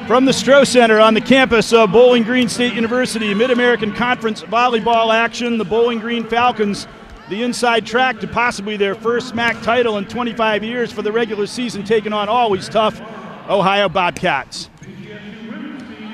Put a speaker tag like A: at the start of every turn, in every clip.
A: From the Stroh Center on the campus of Bowling Green State University, Mid-American Conference volleyball action. The Bowling Green Falcons, the inside track to possibly their first MAC title in 25 years for the regular season, taking on always tough Ohio Bobcats.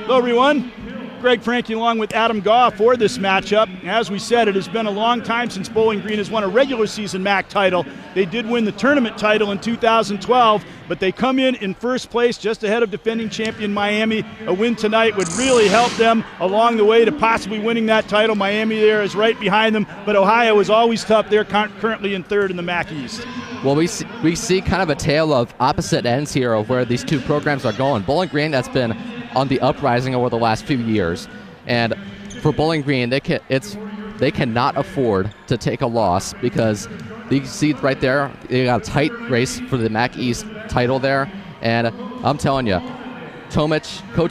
A: Hello, everyone. Greg Franke along with Adam Goff for this matchup. As we said, it has been a long time since Bowling Green has won a regular season MAC title. They did win the tournament title in 2012, but they come in first place just ahead of defending champion Miami. A win tonight would really help them along the way to possibly winning that title. Miami there is right behind them, but Ohio is always tough. They're currently in third in the MAC East.
B: Well, we see kind of a tale of opposite ends here of where these two programs are going. Bowling Green has been on the uprising over the last few years, and for Bowling Green, they cannot afford to take a loss because you see right there, they got a tight race for the MAC East title there, and I'm telling you, Coach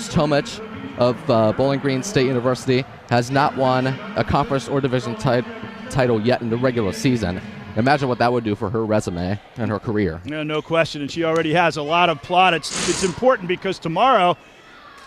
B: Tomich of Bowling Green State University has not won a conference or division title yet in the regular season. Imagine what that would do for her resume and her career.
A: No question, and she already has a lot of plot. It's important because tomorrow,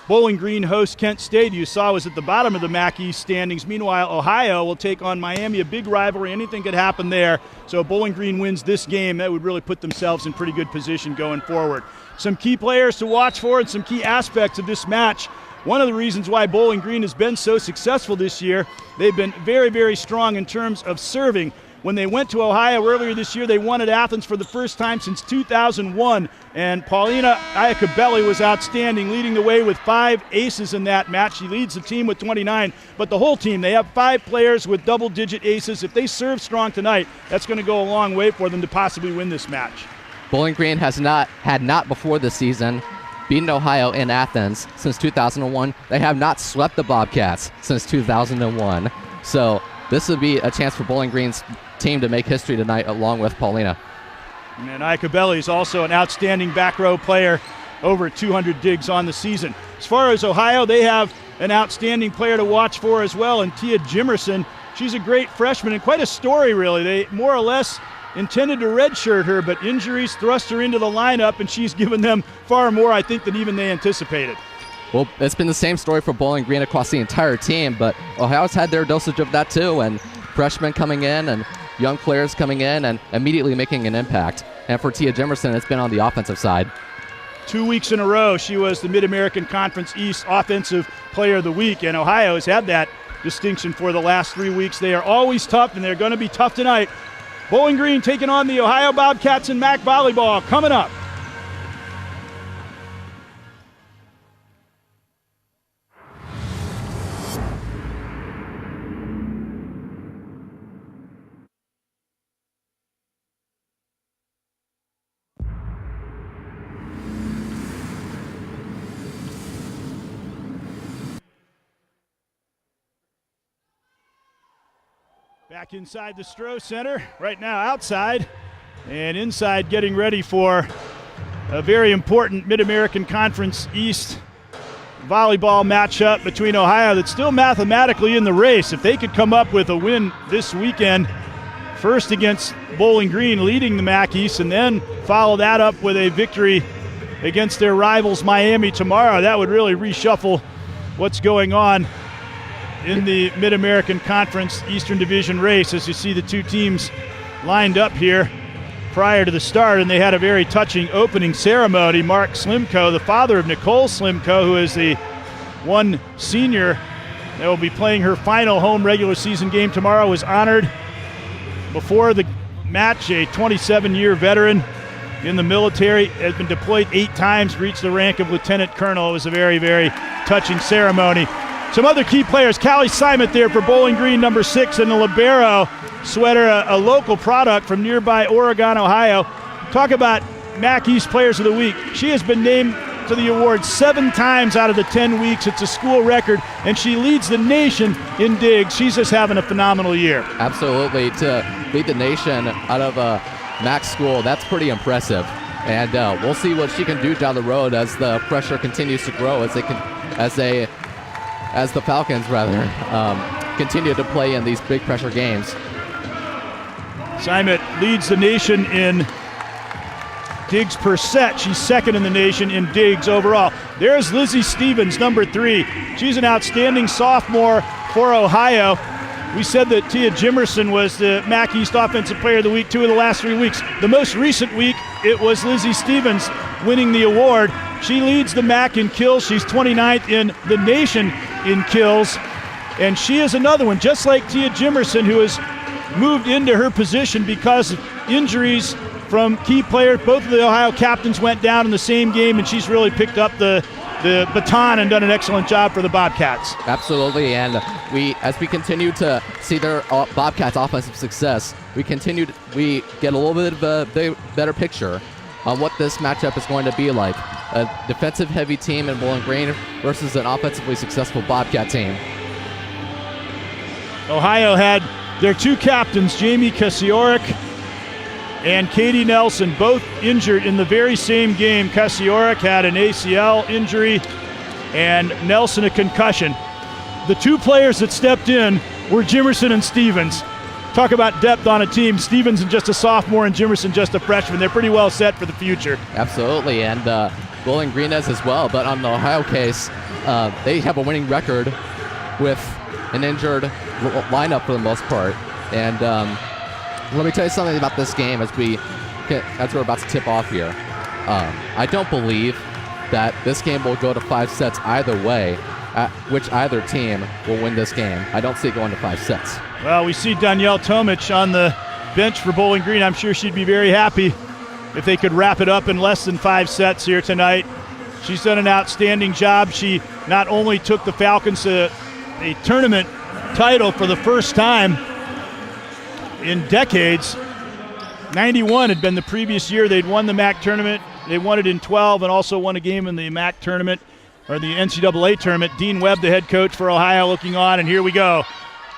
A: Bowling Green hosts Kent State, you saw was at the bottom of the MAC East standings. Meanwhile, Ohio will take on Miami, a big rivalry. Anything could happen there. So if Bowling Green wins this game, that would really put themselves in pretty good position going forward. Some key players to watch for and some key aspects of this match. One of the reasons why Bowling Green has been so successful this year, they've been very, very strong in terms of serving. When they went to Ohio earlier this year, they won at Athens for the first time since 2001, and Paulina Iacobelli was outstanding, leading the way with 5 aces in that match. She leads the team with 29, but the whole team, they have 5 players with double-digit aces. If they serve strong tonight, that's going to go a long way for them to possibly win this match.
B: Bowling Green had not before this season beaten Ohio in Athens since 2001. They have not swept the Bobcats since 2001, so this would be a chance for Bowling Green's team to make history tonight along with Paulina.
A: And Iacobelli is also an outstanding back row player, over 200 digs on the season. As far as Ohio, they have an outstanding player to watch for as well, and Tia Jimerson. She's a great freshman and quite a story, really. They more or less intended to redshirt her, but injuries thrust her into the lineup, and she's given them far more, I think, than even they anticipated.
B: Well, it's been the same story for Bowling Green across the entire team, but Ohio's had their dosage of that too, and freshmen coming in and young players coming in and immediately making an impact. And for Tia Jimerson, it's been on the offensive side.
A: 2 weeks in a row, she was the Mid-American Conference East Offensive Player of the Week, and Ohio has had that distinction for the last 3 weeks. They are always tough, and they're going to be tough tonight. Bowling Green taking on the Ohio Bobcats in MAC volleyball coming up. Back inside the Stroh Center, right now outside, and inside getting ready for a very important Mid-American Conference East volleyball matchup between Ohio that's still mathematically in the race. If they could come up with a win this weekend, first against Bowling Green leading the MAC East, and then follow that up with a victory against their rivals Miami tomorrow, that would really reshuffle what's going on in the Mid-American Conference Eastern Division race. As you see the two teams lined up here prior to the start, and they had a very touching opening ceremony. Mark Slimko, the father of Nicole Slimko, who is the one senior that will be playing her final home regular season game tomorrow, was honored before the match. A 27-year veteran in the military, has been deployed 8 times, reached the rank of lieutenant colonel. It was a very, very touching ceremony. Some other key players, Callie Simon there for Bowling Green, number 6, in the libero sweater, a local product from nearby Oregon, Ohio. Talk about MAC East Players of the Week. She has been named to the award 7 times out of the 10 weeks. It's a school record, and she leads the nation in digs. She's just having a phenomenal year.
B: Absolutely. To lead the nation out of a MAC school, that's pretty impressive. And we'll see what she can do down the road as the pressure continues to grow, as the Falcons continue to play in these big pressure games.
A: Simon leads the nation in digs per set. She's second in the nation in digs overall. There's Lizzie Stevens, number 3. She's an outstanding sophomore for Ohio. We said that Tia Jimerson was the MAC East Offensive Player of the Week 2 of the last 3 weeks. The most recent week, it was Lizzie Stevens winning the award. She leads the MAC in kills. She's 29th in the nation in kills. And she is another one, just like Tia Jimerson, who has moved into her position because of injuries from key players. Both of the Ohio captains went down in the same game, and she's really picked up the baton and done an excellent job for the Bobcats.
B: Absolutely, and as we continue to see their Bobcats' offensive success, we get a little bit of a better picture on what this matchup is going to be like. A defensive-heavy team in Bowling Green versus an offensively successful Bobcat team.
A: Ohio had their 2 captains, Jamie Kasiorek and Katie Nelson, both injured in the very same game. Kasiorek had an ACL injury and Nelson a concussion. The 2 players that stepped in were Jimerson and Stevens. Talk about depth on a team. Stevens is just a sophomore and Jimerson just a freshman. They're pretty well set for the future.
B: Absolutely, and Bowling Green is as well, but on the Ohio case, they have a winning record with an injured lineup for the most part. And let me tell you something about this game as we're about to tip off here. I don't believe that this game will go to 5 sets either way, which either team will win this game. I don't see it going to 5 sets.
A: Well, we see Danielle Tomich on the bench for Bowling Green. I'm sure she'd be very happy if they could wrap it up in less than 5 sets here tonight. She's done an outstanding job. She not only took the Falcons to a tournament title for the first time in decades. 91 had been the previous year. They'd won the MAC tournament. They won it in 12 and also won a game in the MAC tournament, or the NCAA tournament. Dean Webb, the head coach for Ohio, looking on, and here we go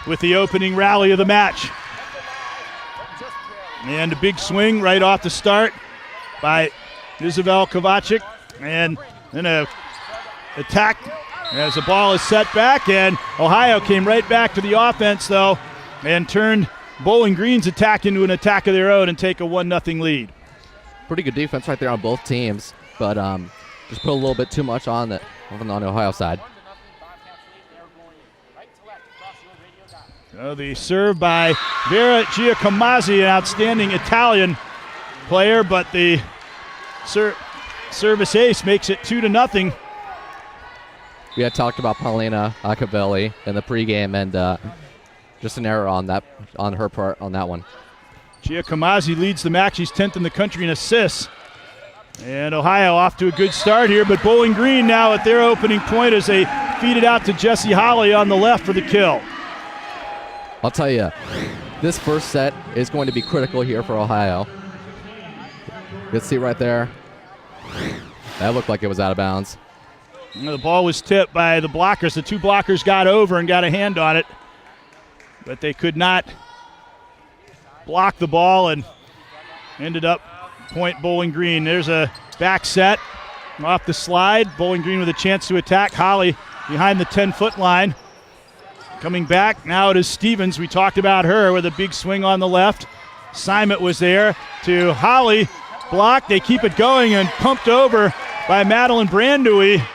A: with the opening rally of the match. And a big swing right off the start by Isabel Kovacic, and then a attack as the ball is set back, and Ohio came right back to the offense, though, and turned Bowling Green's attack into an attack of their own and take a 1-0 lead.
B: Pretty good defense right there on both teams, but just put a little bit too much on the Ohio side.
A: The serve by Vera Giacomazzi, an outstanding Italian player, but the service ace makes it 2-0.
B: We had talked about Paulina Acavelli in the pregame, and just an error on her part on that one.
A: Giacomazzi leads the MAC. She's 10th in the country in assists. And Ohio off to a good start here, but Bowling Green now at their opening point as they feed it out to Jessie Holly on the left for the kill.
B: I'll tell you, this first set is going to be critical here for Ohio. You can see right there, that looked like it was out of bounds.
A: The ball was tipped by the blockers. The 2 blockers got over and got a hand on it, but they could not block the ball and ended up point Bowling Green. There's a back set off the slide. Bowling Green with a chance to attack. Holly behind the 10-foot line. Coming back, now it is Stevens. We talked about her with a big swing on the left. Simon was there to Holly. Blocked. They keep it going and pumped over by Madeline Brandewie.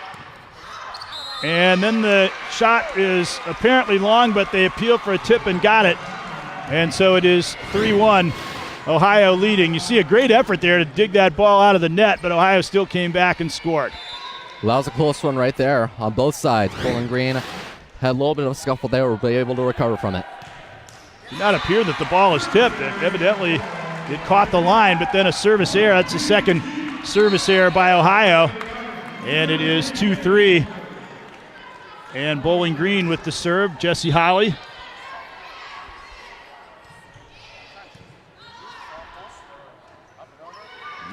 A: And then the shot is apparently long, but they appealed for a tip and got it. And so it is 3-1, Ohio leading. You see a great effort there to dig that ball out of the net, but Ohio still came back and scored.
B: Well, that was a close one right there on both sides. Bowling Green had a little bit of a scuffle there, but able to recover from it.
A: It did not appear that the ball is tipped. Evidently, it caught the line, but then a service error. That's the second service error by Ohio. And it is 2-3. And Bowling Green with the serve, Jessie Holly.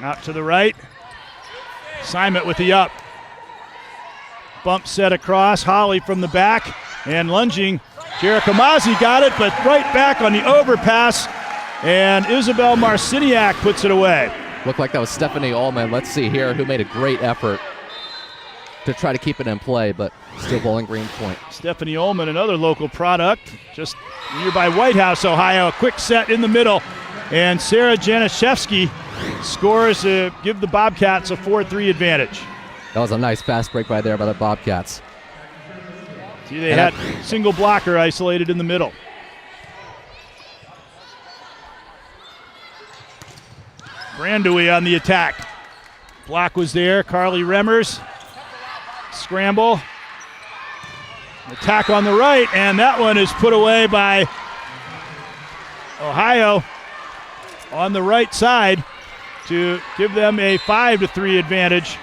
A: Out to the right. Simon with the up. Bump set across. Holly from the back. And lunging. Giacomazzi got it, but right back on the overpass. And Isabel Marciniak puts it away.
B: Looked like that was Stephanie Ullman. Let's see here who made a great effort. to try to keep it in play, but still Bowling Green point.
A: Stephanie Ullman, another local product, just nearby White House, Ohio. A quick set in the middle, and Sarah Janaszewski scores to give the Bobcats a 4-3 advantage.
B: That was a nice fast break by there by the Bobcats.
A: See, they had single blocker isolated in the middle. Brandewey on the attack. Block was there. Carly Remmers. Scramble. Attack on the right, and that one is put away by Ohio on the right side to give them a 5-3 advantage.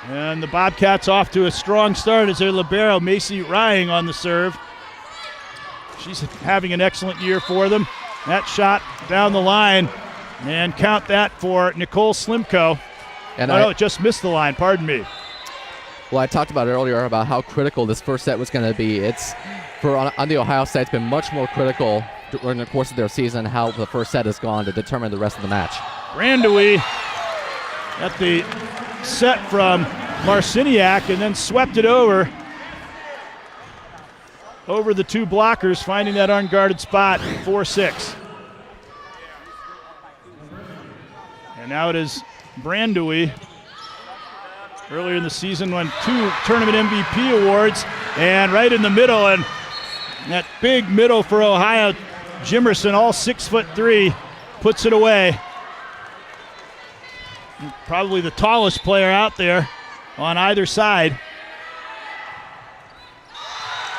A: And the Bobcats off to a strong start as their libero, Macy Rying, on the serve. She's having an excellent year for them. That shot down the line, and count that for Nicole Slimko. And it just missed the line, pardon me.
B: Well, I talked about earlier about how critical this first set was going to be. It's on the Ohio side, it's been much more critical during the course of their season how the first set has gone to determine the rest of the match.
A: Brandewey at the set from Marciniak and then swept it over the two blockers, finding that unguarded spot, 4-6. And now it is Brandewey. Earlier in the season won 2 tournament MVP awards, and right in the middle, and that big middle for Ohio, Jimerson, all 6'3", puts it away. Probably the tallest player out there on either side.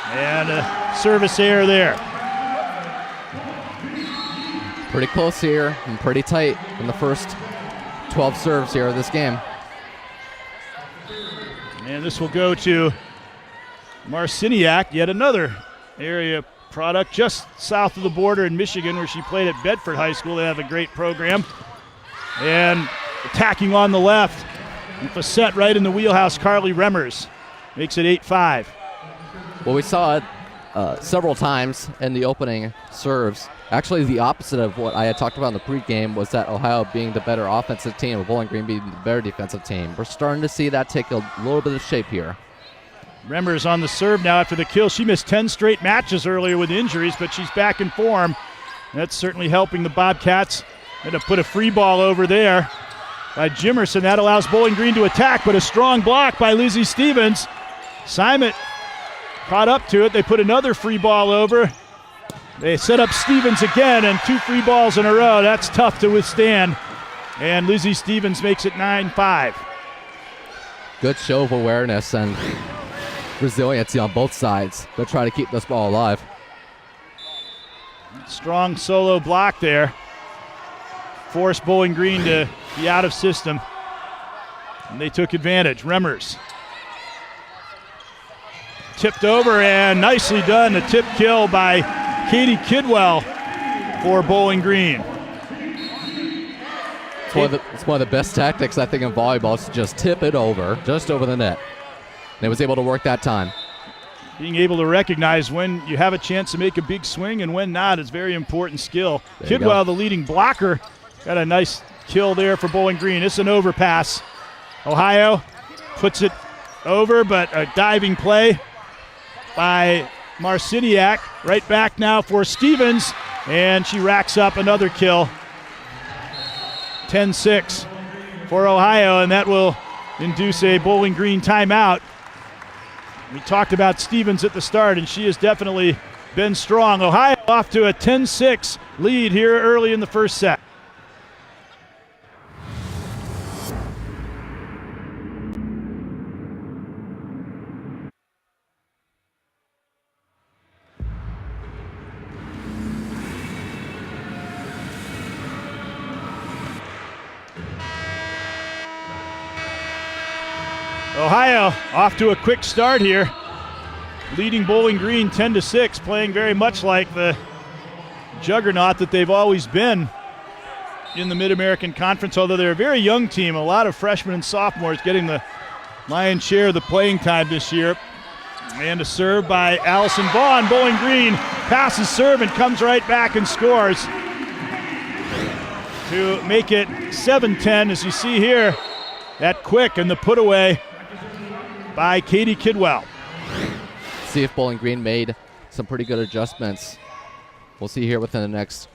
A: And a service error there.
B: Pretty close here and pretty tight in the first 12 serves here of this game.
A: And this will go to Marciniak, yet another area product just south of the border in Michigan, where she played at Bedford High School. They have a great program. And attacking on the left, with a set right in the wheelhouse, Carly Remmers makes it 8-5.
B: Well, we saw it several times in the opening serves. Actually, the opposite of what I had talked about in the pregame was that Ohio being the better offensive team and Bowling Green being the better defensive team. We're starting to see that take a little bit of shape here.
A: Remmers on the serve now after the kill. She missed 10 straight matches earlier with injuries, but she's back in form. That's certainly helping the Bobcats. Had to put a free ball over there by Jimerson. That allows Bowling Green to attack, but a strong block by Lizzie Stevens. Simon caught up to it. They put another free ball over. They set up Stevens again, and 2 free balls in a row. That's tough to withstand. And Lizzie Stevens makes it 9-5.
B: Good show of awareness and resiliency on both sides. They'll try to keep this ball alive.
A: Strong solo block there. Forced Bowling Green to be out of system. And they took advantage. Remmers tipped over, and nicely done. A tip kill by Katie Kidwell for Bowling Green.
B: It's one of the best tactics, I think, in volleyball, is to just tip it over, just over the net. And it was able to work that time.
A: Being able to recognize when you have a chance to make a big swing and when not is very important skill. Kidwell, the leading blocker, got a nice kill there for Bowling Green. It's an overpass. Ohio puts it over, but a diving play by Marciniak. Right back now for Stevens, and she racks up another kill. 10-6 for Ohio, and that will induce a Bowling Green timeout. We talked about Stevens at the start, and she has definitely been strong. Ohio off to a 10-6 lead here early in the first set. Ohio off to a quick start here, leading Bowling Green 10-6, playing very much like the juggernaut that they've always been in the Mid-American Conference, although they're a very young team. A lot of freshmen and sophomores getting the lion's share of the playing time this year. And a serve by Allison Vaughn. Bowling Green passes serve and comes right back and scores to make it 7-10. As you see here, that quick, and the put away by Katie Kidwell.
B: See if Bowling Green made some pretty good adjustments. We'll see here within the next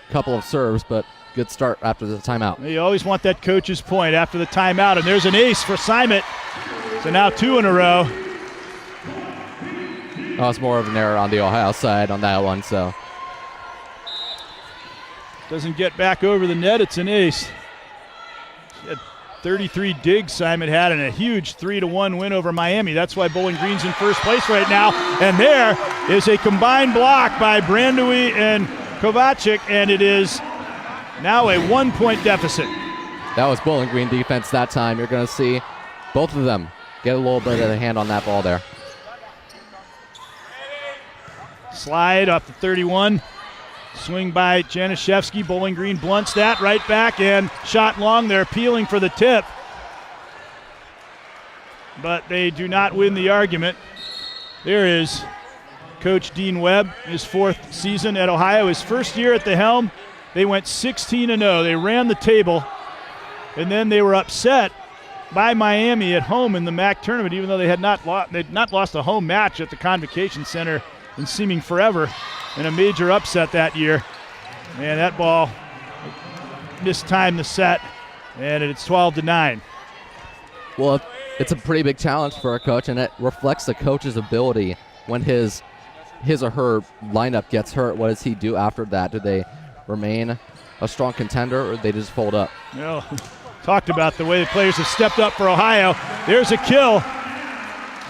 B: couple of serves, but good start after the timeout.
A: You always want that coach's point after the timeout, and there's an ace for Simon. So now 2 in a row.
B: Oh, it's more of an error on the Ohio side on that one, so.
A: Doesn't get back over the net, it's an ace. She had 33 digs Simon had, and a huge 3-1 win over Miami. That's why Bowling Green's in first place right now. And there is a combined block by Brandewie and Kovacic, and it is now a 1-point deficit.
B: That was Bowling Green defense that time. You're going to see both of them get a little bit of a hand on that ball there.
A: Slide off the 31. Swing by Januszewski. Bowling Green blunts that right back and shot long. They're appealing for the tip, but they do not win the argument. There is Coach Dean Webb, his 4th season at Ohio, his first year at the helm. They went 16-0. They ran the table, and then they were upset by Miami at home in the MAC tournament, even though they'd not lost a home match at the Convocation Center in seeming forever, in a major upset that year. And that ball mistimed the set, and it's 12-9.
B: Well, it's a pretty big challenge for a coach, and it reflects the coach's ability when his or her lineup gets hurt. What does he do after that? Do they remain a strong contender, or they just fold up?
A: Well, talked about the way the players have stepped up for Ohio. There's a kill,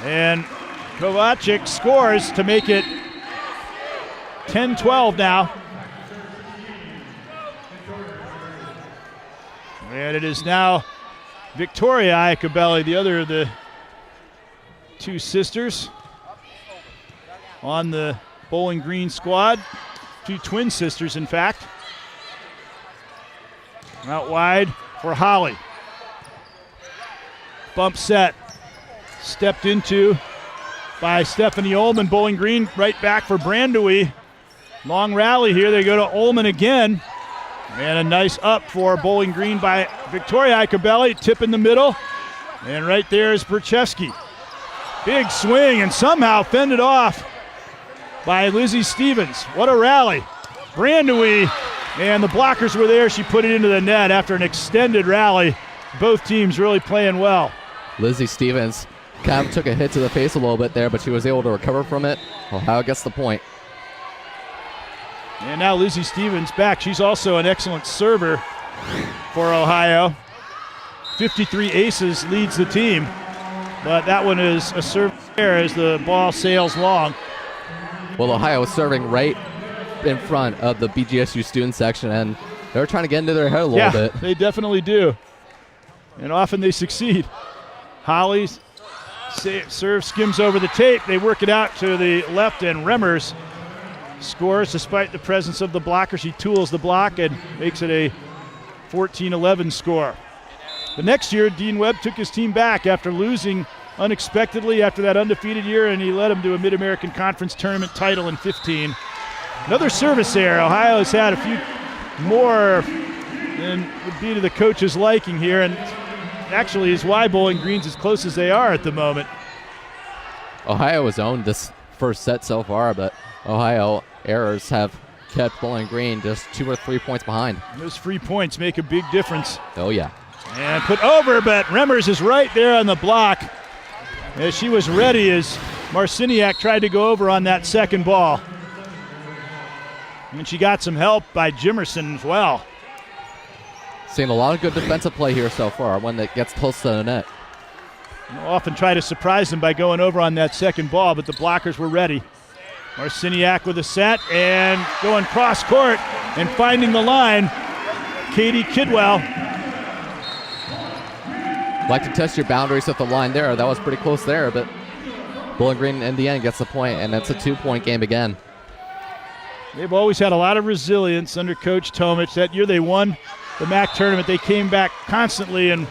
A: and Kovacic scores to make it 10-12 now. And it is now Victoria Iacobelli, the other of the 2 sisters on the Bowling Green squad. 2 twin sisters, in fact. Out wide for Holly. Bump set. Stepped into by Stephanie Ullman. Bowling Green right back for Brandewie. Long rally here. They go to Ullman again. And a nice up for Bowling Green by Victoria Iacobelli. Tip in the middle. And right there is Berchevsky. Big swing and somehow fended off by Lizzie Stevens. What a rally. Brandewie, and the blockers were there. She put it into the net after an extended rally. Both teams really playing well.
B: Lizzie Stevens kind of took a hit to the face a little bit there, but she was able to recover from it. Ohio gets the point.
A: And now Lizzie Stevens back. She's also an excellent server for Ohio. 53 aces leads the team, but that one is a serve there as the ball sails long.
B: Well, Ohio is serving right in front of the BGSU student section, and they're trying to get into their head a little bit.
A: They definitely do, and often they succeed. Holly's serve skims over the tape. They work it out to the left, and Remmers scores despite the presence of the blocker. She tools the block and makes it a 14-11 score. The next year, Dean Webb took his team back after losing unexpectedly after that undefeated year, and he led them to a Mid-American Conference tournament title in 15. Another service error. Ohio has had a few more than would be to the coach's liking here, and actually is why Bowling Green's as close as they are at the moment.
B: Ohio has owned this first set so far, but Ohio errors have kept Bowling Green just 2 or 3 points behind.
A: Those free points make a big difference.
B: Oh, yeah.
A: And put over, but Remmers is right there on the block as she was ready as Marciniak tried to go over on that second ball. And she got some help by Jimerson as well.
B: Seeing a lot of good defensive play here so far, one that gets close to the net.
A: They'll often try to surprise them by going over on that second ball, but the blockers were ready. Marciniak with a set and going cross court and finding the line, Katie Kidwell.
B: Like to test your boundaries at the line there. That was pretty close there, but Bowling Green in the end gets the point, and it's a 2-point game again.
A: They've always had a lot of resilience under Coach Tomich. That year they won the MAC tournament. They came back constantly and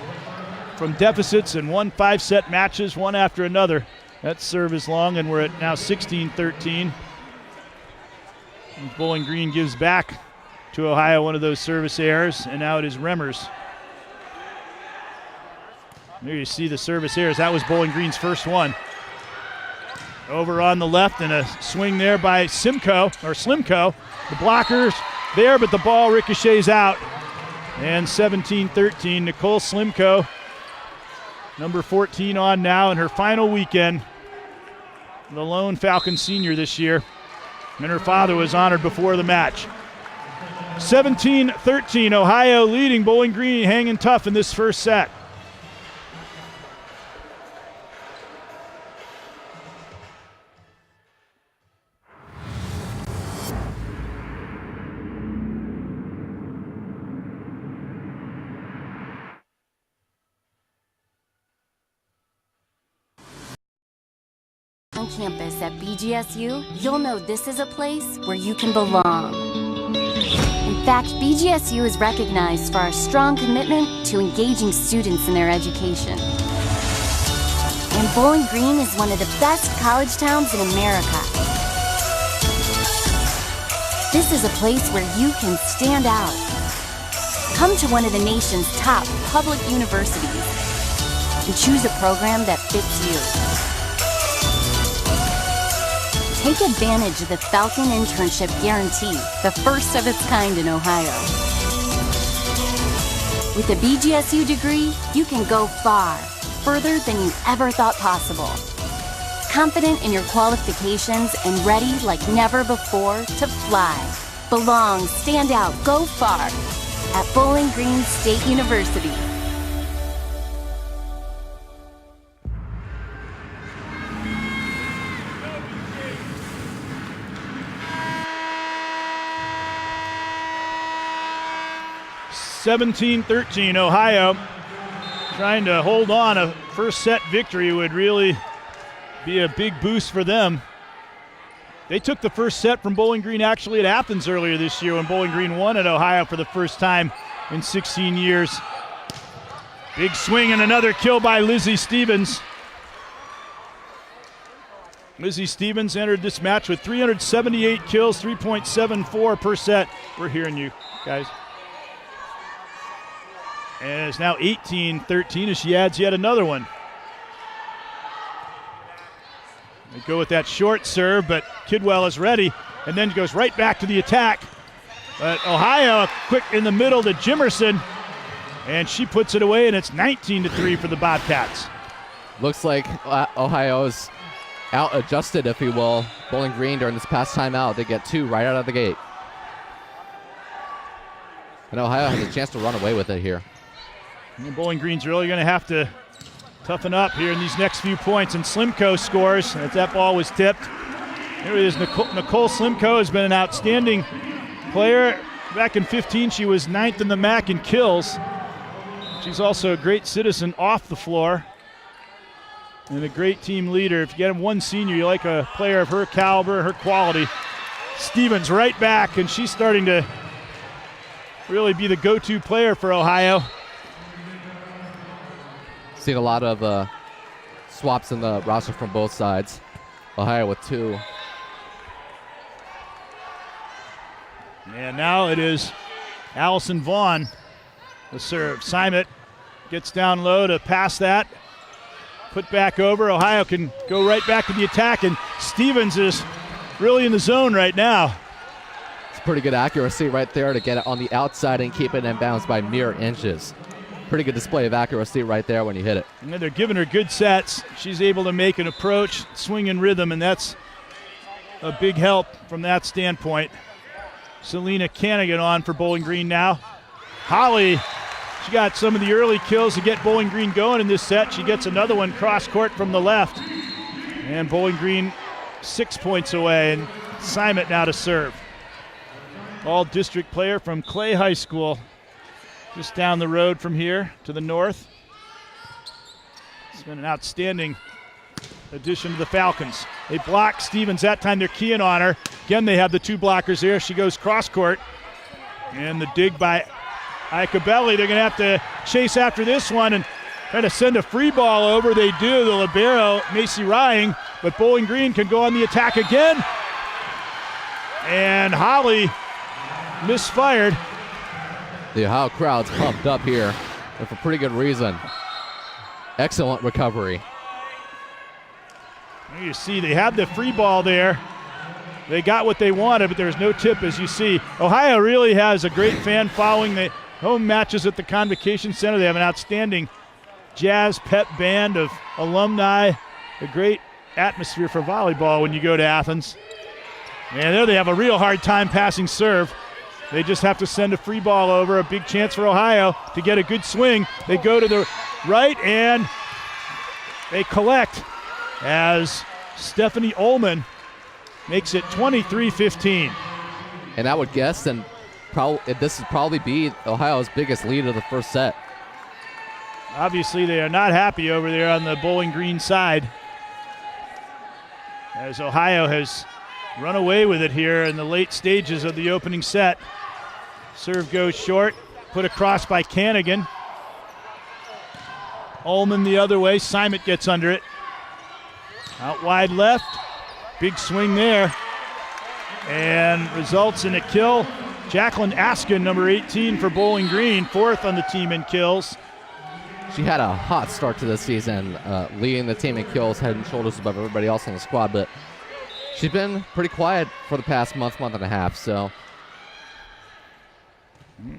A: from deficits and won 5-set matches, one after another. That serve is long, and we're at now 16-13. Bowling Green gives back to Ohio one of those service errors, and now it is Remmers. There you see the service errors. That was Bowling Green's first one. Over on the left, and a swing there by Slimko. The blockers there, but the ball ricochets out. And 17-13, Nicole Slimko, number 14 on now in her final weekend. The lone Falcon senior this year. And her father was honored before the match. 17-13, Ohio leading, Bowling Green hanging tough in this first set.
C: On campus at BGSU, you'll know this is a place where you can belong. In fact, BGSU is recognized for our strong commitment to engaging students in their education. And Bowling Green is one of the best college towns in America. This is a place where you can stand out. Come to one of the nation's top public universities and choose a program that fits you. Take advantage of the Falcon Internship Guarantee, the first of its kind in Ohio. With a BGSU degree, you can go far, further than you ever thought possible. Confident in your qualifications and ready like never before to fly. Belong, stand out, go far at Bowling Green State University.
A: (17-13) Ohio trying to hold on. A first set victory would really be a big boost for them. They took the first set from Bowling Green actually at Athens earlier this year when Bowling Green won at Ohio for the first time in 16 years. Big swing and another kill by Lizzie Stevens. Lizzie Stevens entered this match with 378 kills, 3.74 per set. We're hearing you guys. And it's now 18-13 as she adds yet another one. They go with that short serve, but Kidwell is ready and then goes right back to the attack. But Ohio quick in the middle to Jimerson, and she puts it away, and it's 19-3 for the Bobcats.
B: Looks like Ohio's out-adjusted, if you will, Bowling Green during this past timeout. They get two right out of the gate. And Ohio has a chance to run away with it here.
A: And Bowling Green's really going to have to toughen up here in these next few points. And Slimko scores as that ball was tipped. Here it is. Nicole Slimko has been an outstanding player. Back in 15, she was 9th in the MAC in kills. She's also a great citizen off the floor and a great team leader. If you get one senior, you like a player of her caliber, her quality. Stevens right back, and she's starting to really be the go-to player for Ohio.
B: Seen a lot of swaps in the roster from both sides. Ohio with two.
A: And now it is Allison Vaughn, the serve. Simon gets down low to pass that. Put back over. Ohio can go right back to the attack, and Stevens is really in the zone right now.
B: It's pretty good accuracy right there to get it on the outside and keep it in bounds by mere inches. Pretty good display of accuracy right there when you hit it.
A: And they're giving her good sets. She's able to make an approach, swing in rhythm, and that's a big help from that standpoint. Selena Cannigan on for Bowling Green now. Holly, she got some of the early kills to get Bowling Green going in this set. She gets another one cross court from the left. And Bowling Green 6 points away, and Simon now to serve. All district player from Clay High School. Just down the road from here to the north. It's been an outstanding addition to the Falcons. They block Stevens. That time they're keying on her. Again, they have the two blockers there. She goes cross court. And the dig by Iacobelli. They're going to have to chase after this one and try to send a free ball over. They do. The libero, Macy Rying. But Bowling Green can go on the attack again. And Holly misfired.
B: The Ohio crowd's pumped up here, and for pretty good reason. Excellent recovery.
A: You see they had the free ball there. They got what they wanted, but there was no tip, as you see. Ohio really has a great fan following. The home matches at the Convocation Center. They have an outstanding jazz pep band of alumni, a great atmosphere for volleyball when you go to Athens. And there they have a real hard time passing serve. They just have to send a free ball over, a big chance for Ohio to get a good swing. They go to the right and they collect as Stephanie Ullman makes it 23-15.
B: And I would guess this would probably be Ohio's biggest lead of the first set.
A: Obviously, they are not happy over there on the Bowling Green side, as Ohio has run away with it here in the late stages of the opening set. Serve goes short, put across by Canigan. Ullman the other way, Simon gets under it. Out wide left, big swing there, and results in a kill. Jacqueline Askin, number 18 for Bowling Green, fourth on the team in kills.
B: She had a hot start to the season, leading the team in kills, head and shoulders above everybody else on the squad, but she's been pretty quiet for the past month and a half, so.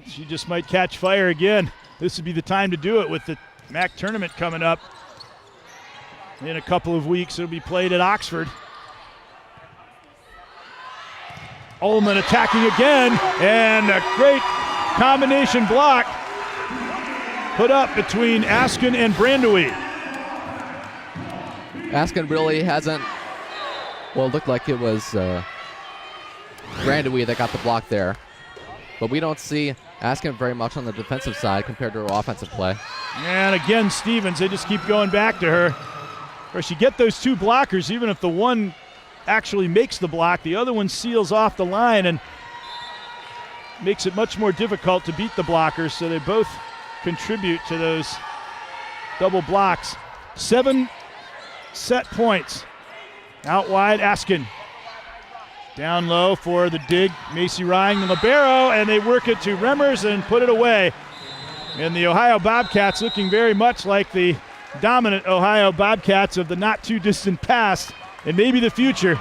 A: She just might catch fire again. This would be the time to do it with the MAC tournament coming up in a couple of weeks. It'll be played at Oxford. Ullman attacking again, and a great combination block put up between Askin and Brandewie.
B: Askin really hasn't, well, it looked like it was Brandewie that got the block there. But we don't see Askin very much on the defensive side compared to her offensive play.
A: And again, Stevens, they just keep going back to her. Of course, you get those two blockers, even if the one actually makes the block, the other one seals off the line and makes it much more difficult to beat the blockers, so they both contribute to those double blocks. 7 set points. Out wide, Askin. Down low for the dig, Macy Ryan, the libero, and they work it to Remmers and put it away. And the Ohio Bobcats looking very much like the dominant Ohio Bobcats of the not-too-distant past and maybe the future.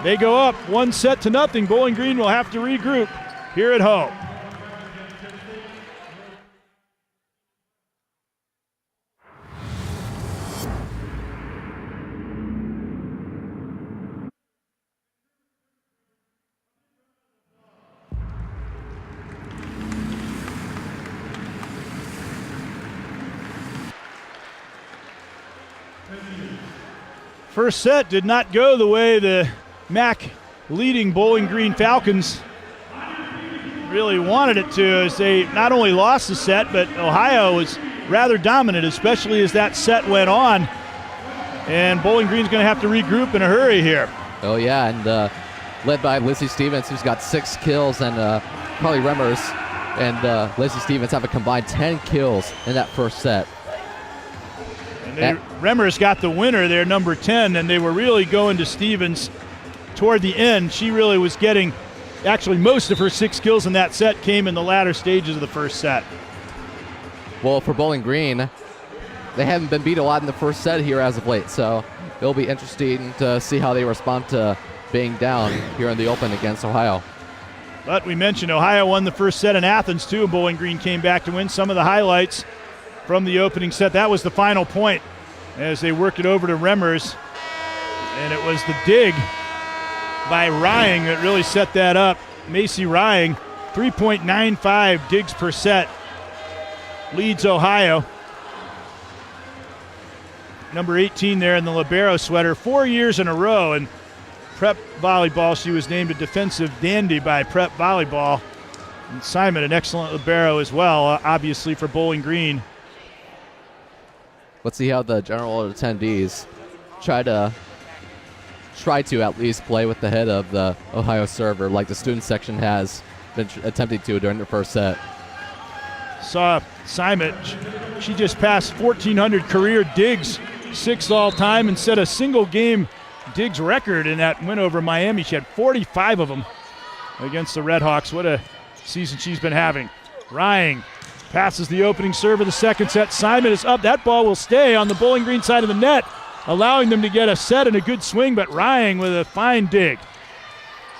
A: They go up 1-0. Bowling Green will have to regroup here at home. First set did not go the way the MAC leading Bowling Green Falcons really wanted it to, as they not only lost the set, but Ohio was rather dominant, especially as that set went on. And Bowling Green's going to have to regroup in a hurry here.
B: Oh, yeah, and led by Lizzie Stevens, who's got 6 kills, and Carly Remmers and Lizzie Stevens have a combined 10 kills in that first set.
A: Remmers got the winner there, number 10, and they were really going to Stevens toward the end. She really was getting, actually most of her 6 kills in that set came in the latter stages of the first set.
B: Well, for Bowling Green, they haven't been beat a lot in the first set here as of late, so it'll be interesting to see how they respond to being down here in the open against Ohio.
A: But we mentioned Ohio won the first set in Athens too. Bowling Green came back to win. Some of the highlights from the opening set. That was the final point as they work it over to Remmers. And it was the dig by Rying that really set that up. Macy Rying, 3.95 digs per set, leads Ohio. Number 18 there in the libero sweater, 4 years in a row. And Prep Volleyball, she was named a defensive dandy by Prep Volleyball. And Simon, an excellent libero as well, obviously for Bowling Green.
B: Let's see how the general attendees try to at least play with the head of the Ohio server like the student section has been attempting to during the first set.
A: Saw Simon, she just passed 1,400 career digs, 6th all time, and set a single game digs record in that win over Miami. She had 45 of them against the Redhawks. What a season she's been having. Rying passes the opening serve of the second set. Simon is up. That ball will stay on the Bowling Green side of the net, allowing them to get a set and a good swing, but Rying with a fine dig.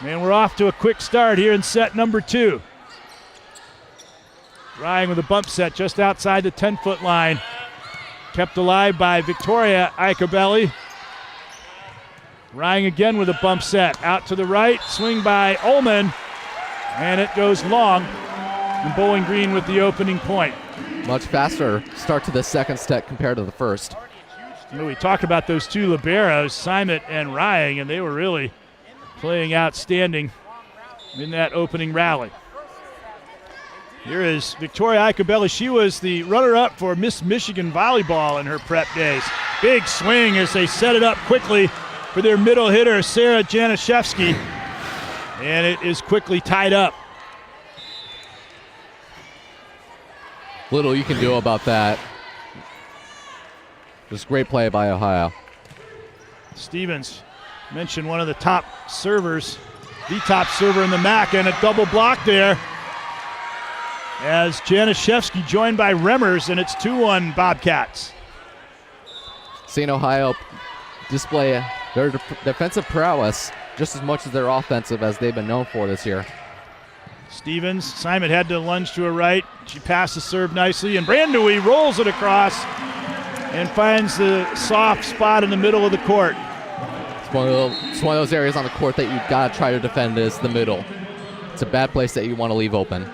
A: And we're off to a quick start here in set number 2. Rying with a bump set just outside the 10-foot line. Kept alive by Victoria Icabelli. Rying again with a bump set. Out to the right, swing by Ullman, and it goes long. And Bowling Green with the opening point.
B: Much faster start to the second set compared to the first.
A: You know, we talked about those two liberos, Simon and Rying, and they were really playing outstanding in that opening rally. Here is Victoria Icabelli. She was the runner-up for Miss Michigan Volleyball in her prep days. Big swing as they set it up quickly for their middle hitter, Sarah Janishevsky, and it is quickly tied up.
B: Little you can do about that. Just great play by Ohio.
A: Stevens mentioned one of the top servers, the top server in the MAC, and a double block there as Janishevsky joined by Remmers, and it's 2-1 Bobcats.
B: Seeing Ohio display their defensive prowess just as much as their offensive as they've been known for this year.
A: Stevens, Simon had to lunge to her right. She passed the serve nicely, and Brandewey rolls it across and finds the soft spot in the middle of the court.
B: It's one of those areas on the court that you've got to try to defend is the middle. It's a bad place that you want to leave open.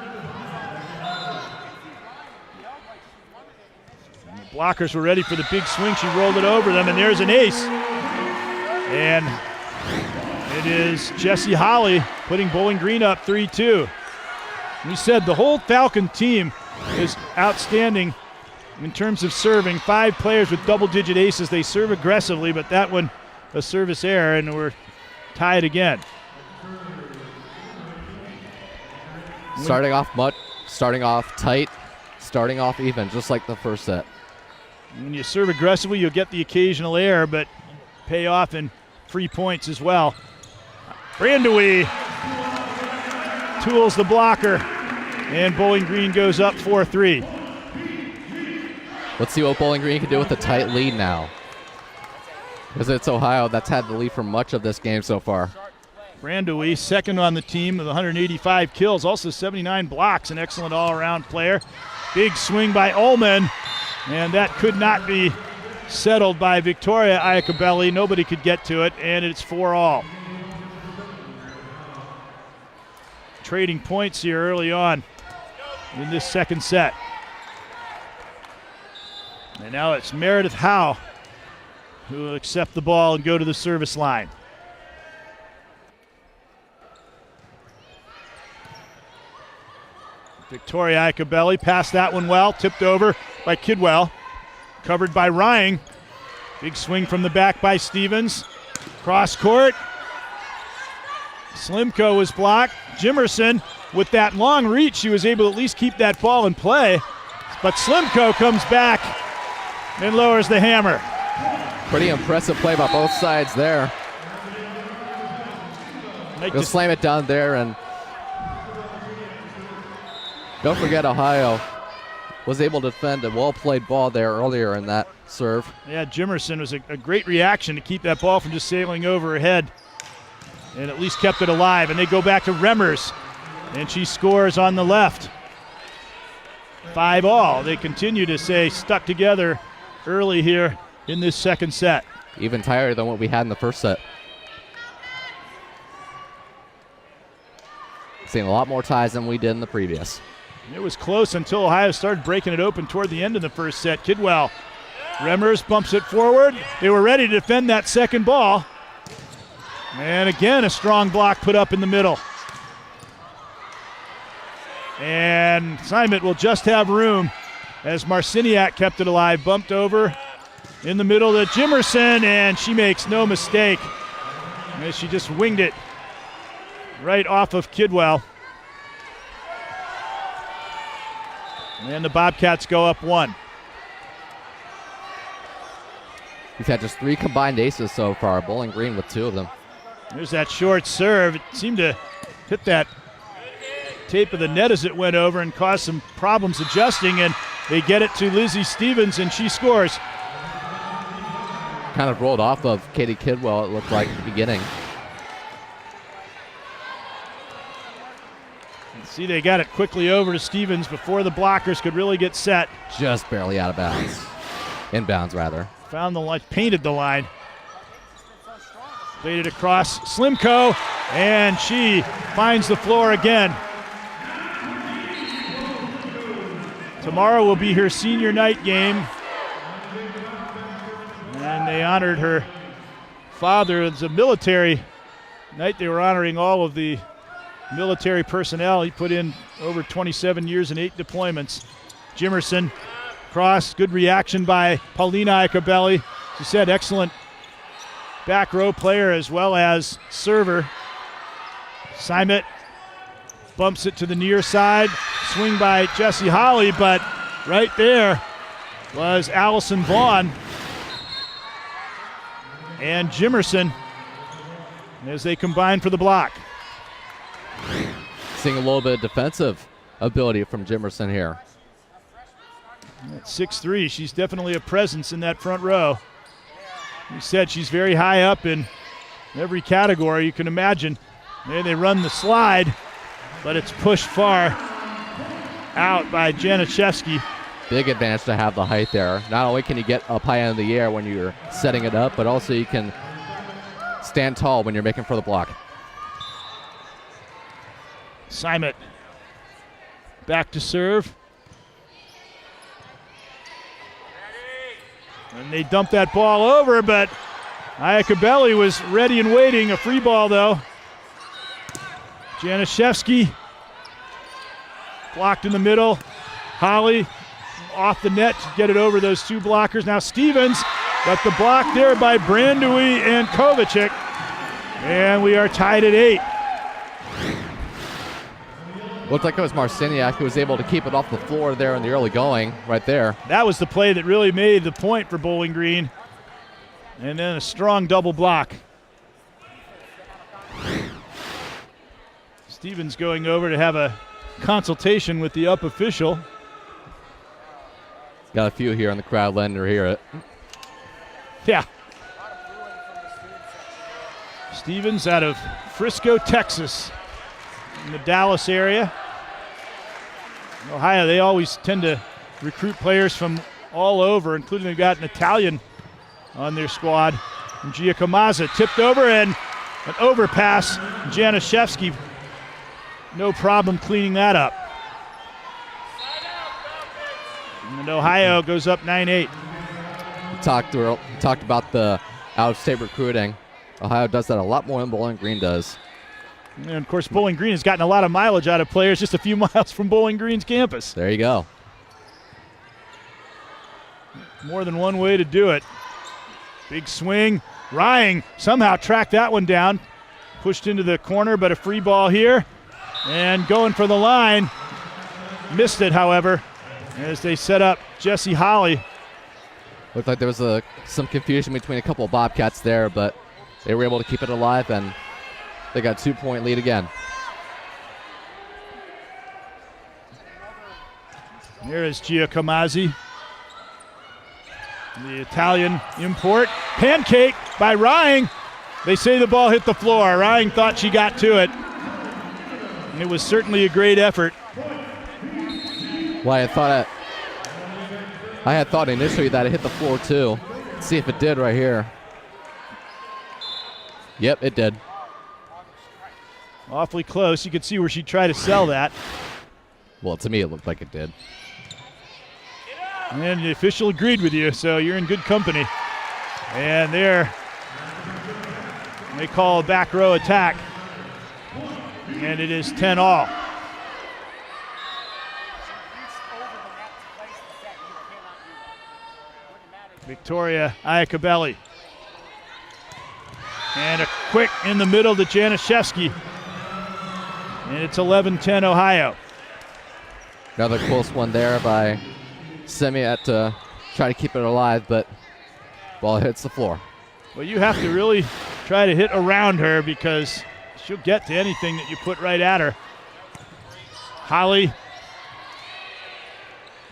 A: The blockers were ready for the big swing. She rolled it over them, and there's an ace. And it is Jessie Holly putting Bowling Green up 3-2. We said the whole Falcon team is outstanding in terms of serving. 5 players with double-digit aces. They serve aggressively, but that one a service error, and we're tied again.
B: Starting off tight, starting off even, just like the first set.
A: When you serve aggressively, you'll get the occasional error, but pay off in free points as well. Brandewey tools the blocker, and Bowling Green goes up 4-3.
B: Let's see what Bowling Green can do with a tight lead now, because it's Ohio that's had the lead for much of this game so far.
A: Brandewey, second on the team with 185 kills, also 79 blocks, an excellent all-around player. Big swing by Ullman, and that could not be settled by Victoria Icabelli. Nobody could get to it, and it's 4-all. Trading points here early on in this second set. And now it's Meredith Howe who will accept the ball and go to the service line. Victoria Icabelli passed that one well, tipped over by Kidwell, covered by Rying. Big swing from the back by Stevens. Cross court. Slimko was blocked. Jimerson, with that long reach, she was able to at least keep that ball in play. But Slimko comes back and lowers the hammer.
B: Pretty impressive play by both sides there. He'll slam it down there, and don't forget Ohio was able to defend a well-played ball there earlier in that serve.
A: Yeah, Jimerson was a great reaction to keep that ball from just sailing over her head, and at least kept it alive. And they go back to Remmers, and she scores on the left. 5-all. They continue to stay stuck together early here in this second set.
B: Even tighter than what we had in the first set. Seeing a lot more ties than we did in the previous.
A: It was close until Ohio started breaking it open toward the end of the first set. Kidwell, Remmers bumps it forward. They were ready to defend that second ball. And again, a strong block put up in the middle. And Simon will just have room as Marciniak kept it alive, bumped over in the middle to Jimerson, and she makes no mistake as she just winged it right off of Kidwell. And the Bobcats go up 1.
B: We've had just 3 combined aces so far, Bowling Green with 2 of them.
A: There's that short serve. It seemed to hit that tape of the net as it went over and caused some problems adjusting, and they get it to Lizzie Stevens, and she scores.
B: Kind of rolled off of Katie Kidwell, it looked like, at the beginning.
A: See, they got it quickly over to Stevens before the blockers could really get set.
B: Just barely out of bounds. Inbounds, rather.
A: Found the line, painted the line. Played it across Slimko, and she finds the floor again. Tomorrow will be her senior night game. And they honored her father. It's a military night. They were honoring all of the military personnel. He put in over 27 years and 8 deployments. Jimerson, cross, good reaction by Paulina Iacobelli. She said excellent back row player as well as server. Simon bumps it to the near side. Swing by Jessie Holly, but right there was Allison Vaughn and Jimerson as they combine for the block.
B: Seeing a little bit of defensive ability from Jimerson here.
A: At 6'3", she's definitely a presence in that front row. You said she's very high up in every category you can imagine. There they run the slide, but it's pushed far out by Januszewski.
B: Big advantage to have the height there. Not only can you get up high in the air when you're setting it up, but also you can stand tall when you're making for the block.
A: Simon back to serve. And they dumped that ball over, but Iacobelli was ready and waiting. A free ball, though. Januszewski blocked in the middle. Holly off the net to get it over those two blockers. Now Stevens got the block there by Brandui and Kovacic. And we are tied at 8.
B: Looked like it was Marciniak who was able to keep it off the floor there in the early going, right there.
A: That was the play that really made the point for Bowling Green. And then a strong double block. Stevens going over to have a consultation with the up official.
B: Got a few here in the crowd letting her hear it.
A: Yeah. Stevens out of Frisco, Texas, in the Dallas area. In Ohio, they always tend to recruit players from all over, including they've got an Italian on their squad. And Giacomaza tipped over and an overpass. Januszewski, no problem cleaning that up. And Ohio goes up 9-8.
B: We talked about the out-of-state recruiting. Ohio does that a lot more than Bowling Green does.
A: And of course, Bowling Green has gotten a lot of mileage out of players just a few miles from Bowling Green's campus.
B: There you go.
A: More than one way to do it. Big swing. Rying somehow tracked that one down. Pushed into the corner, but a free ball here. And going for the line. Missed it, however, as they set up Jessie Holly.
B: Looked like there was some confusion between a couple of Bobcats there, but they were able to keep it alive, and they got a 2-point lead again.
A: There is Giacomazzi, the Italian import. Pancake by Rying. They say the ball hit the floor. Rying thought she got to it. And it was certainly a great effort.
B: Well, I had thought initially that it hit the floor too. Let's see if it did right here. Yep, it did.
A: Awfully close. You could see where she tried to sell that.
B: Well, to me it looked like it did.
A: And the official agreed with you, so you're in good company. And there, they call a back row attack. And it is 10-all. Victoria Iacobelli. And a quick in the middle to Januszewski. And it's 11-10 Ohio.
B: Another close one there by Semiat to try to keep it alive, but ball hits the floor.
A: Well, you have to really try to hit around her because she'll get to anything that you put right at her. Holly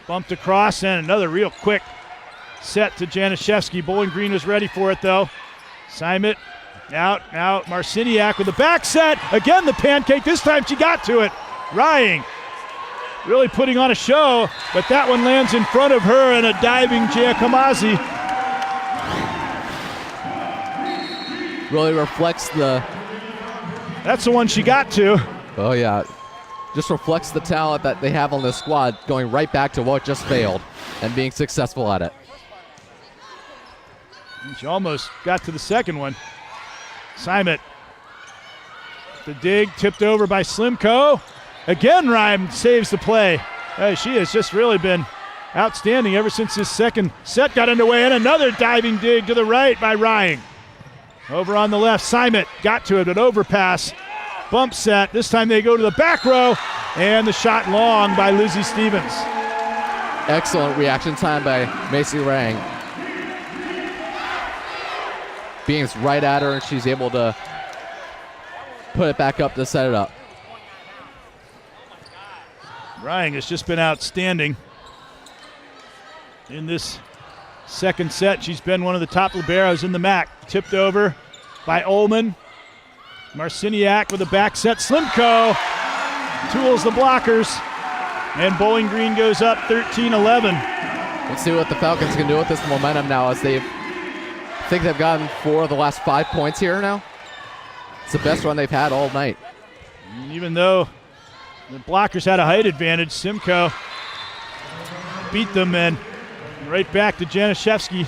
A: bumped across, and another real quick set to Januszewski. Bowling Green was ready for it, though. Simon out. Now Marciniak with the back set. Again, the pancake. This time she got to it. Rying really putting on a show, but that one lands in front of her and a diving Giacomazi.
B: Really reflects the...
A: That's the one she got to.
B: Oh, yeah. Just reflects the talent that they have on this squad, going right back to what just failed and being successful at it.
A: She almost got to the second one. Simon. The dig tipped over by Slimko. Again, Rhyme saves the play. She has just really been outstanding ever since this second set got underway. And another diving dig to the right by Rying. Over on the left, Simon got to it, an overpass. Bump set. This time they go to the back row. And the shot long by Lizzie Stevens.
B: Excellent reaction time by Macy Rang. Being's right at her, and she's able to put it back up to set it up.
A: Rying has just been outstanding in this second set. She's been one of the top liberos in the MAC. Tipped over by Ullman. Marciniak with a back set. Slimko tools the blockers, and Bowling Green goes up 13-11.
B: Let's see what the Falcons can do with this momentum now, as they've gotten 4 of the last 5 points here now. It's the best run they've had all night.
A: Even though the blockers had a height advantage, Simcoe beat them, and right back to Januszewski,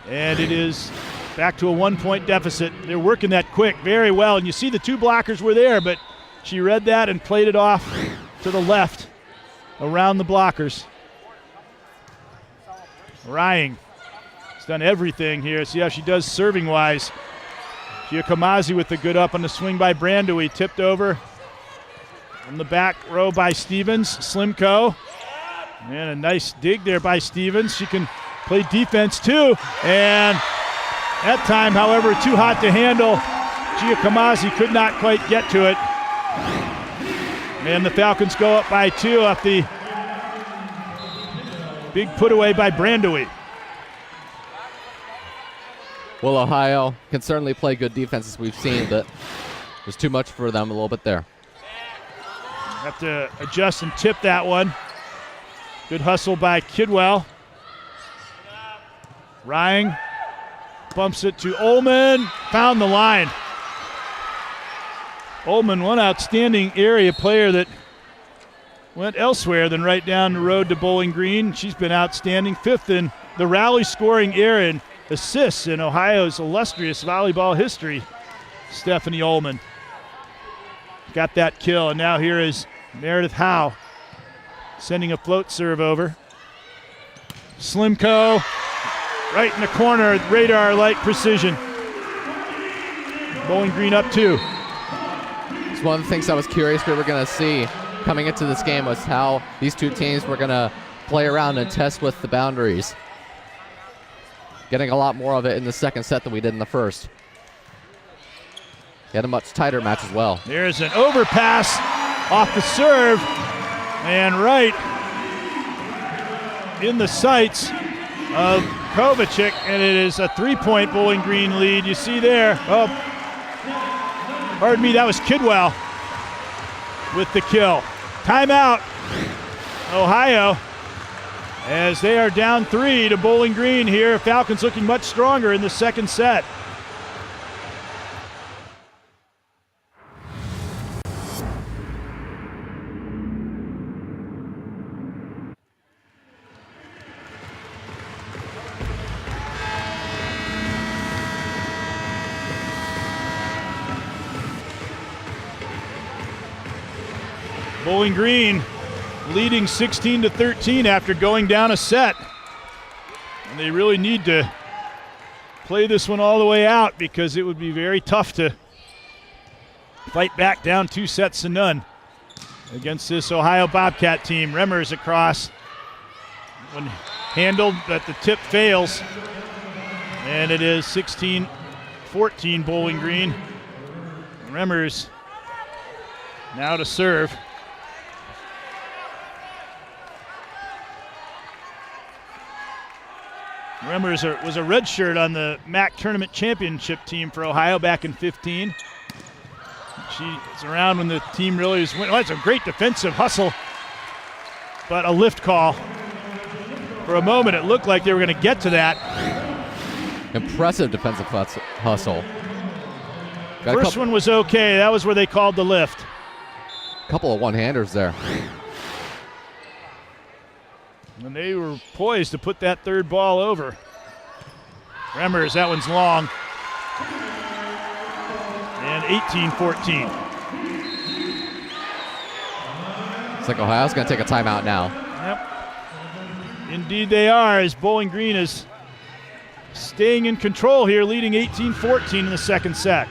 A: and it is back to a 1-point deficit. They're working that quick very well, and you see the 2 blockers were there, but she read that and played it off to the left around the blockers. Rying has done everything here. See how she does serving-wise. Giacomazi with the good up on the swing by Brandowy. Tipped over from the back row by Stevens. Slimko. And a nice dig there by Stevens. She can play defense too. And that time, however, too hot to handle. Giacomazi could not quite get to it. And the Falcons go up by 2 off the big put away by Brandowy.
B: Well, Ohio can certainly play good defense, as we've seen, but there's too much for them a little bit there.
A: Have to adjust and tip that one. Good hustle by Kidwell. Rying bumps it to Ullman. Found the line. Ullman, one outstanding area player that went elsewhere than right down the road to Bowling Green. She's been outstanding. 5th in the rally scoring area and assists in Ohio's illustrious volleyball history. Stephanie Ullman got that kill, and now here is Meredith Howe sending a float serve over. Slimko right in the corner, radar-like precision. Bowling Green up 2.
B: It's one of the things I was curious we were going to see coming into this game, was how these 2 teams were going to play around and test with the boundaries. Getting a lot more of it in the second set than we did in the first. Had a much tighter match as well.
A: There's an overpass off the serve, and right in the sights of Kovacic, and it is a 3-point Bowling Green lead. You see there, oh, pardon me, that was Kidwell with the kill. Timeout, Ohio, as they are down 3 to Bowling Green here. Falcons looking much stronger in the second set. Bowling Green leading 16-13 after going down a set. And they really need to play this one all the way out, because it would be very tough to fight back down 2-0 against this Ohio Bobcat team. Remmers across when handled, but the tip fails. And it is 16-14 Bowling Green. Remmers now to serve. Remmers was a red shirt on the MAC tournament championship team for Ohio back in 15. She's around when the team really was winning. Oh, that's a great defensive hustle, but a lift call. For a moment, it looked like they were going to get to that.
B: Impressive defensive hustle.
A: First one was okay. That was where they called the lift.
B: A couple of one-handers there.
A: And they were poised to put that third ball over. Remmers, that one's long. And 18-14.
B: It's like Ohio's going to take a timeout now.
A: Yep. Indeed they are, as Bowling Green is staying in control here, leading 18-14 in the second set.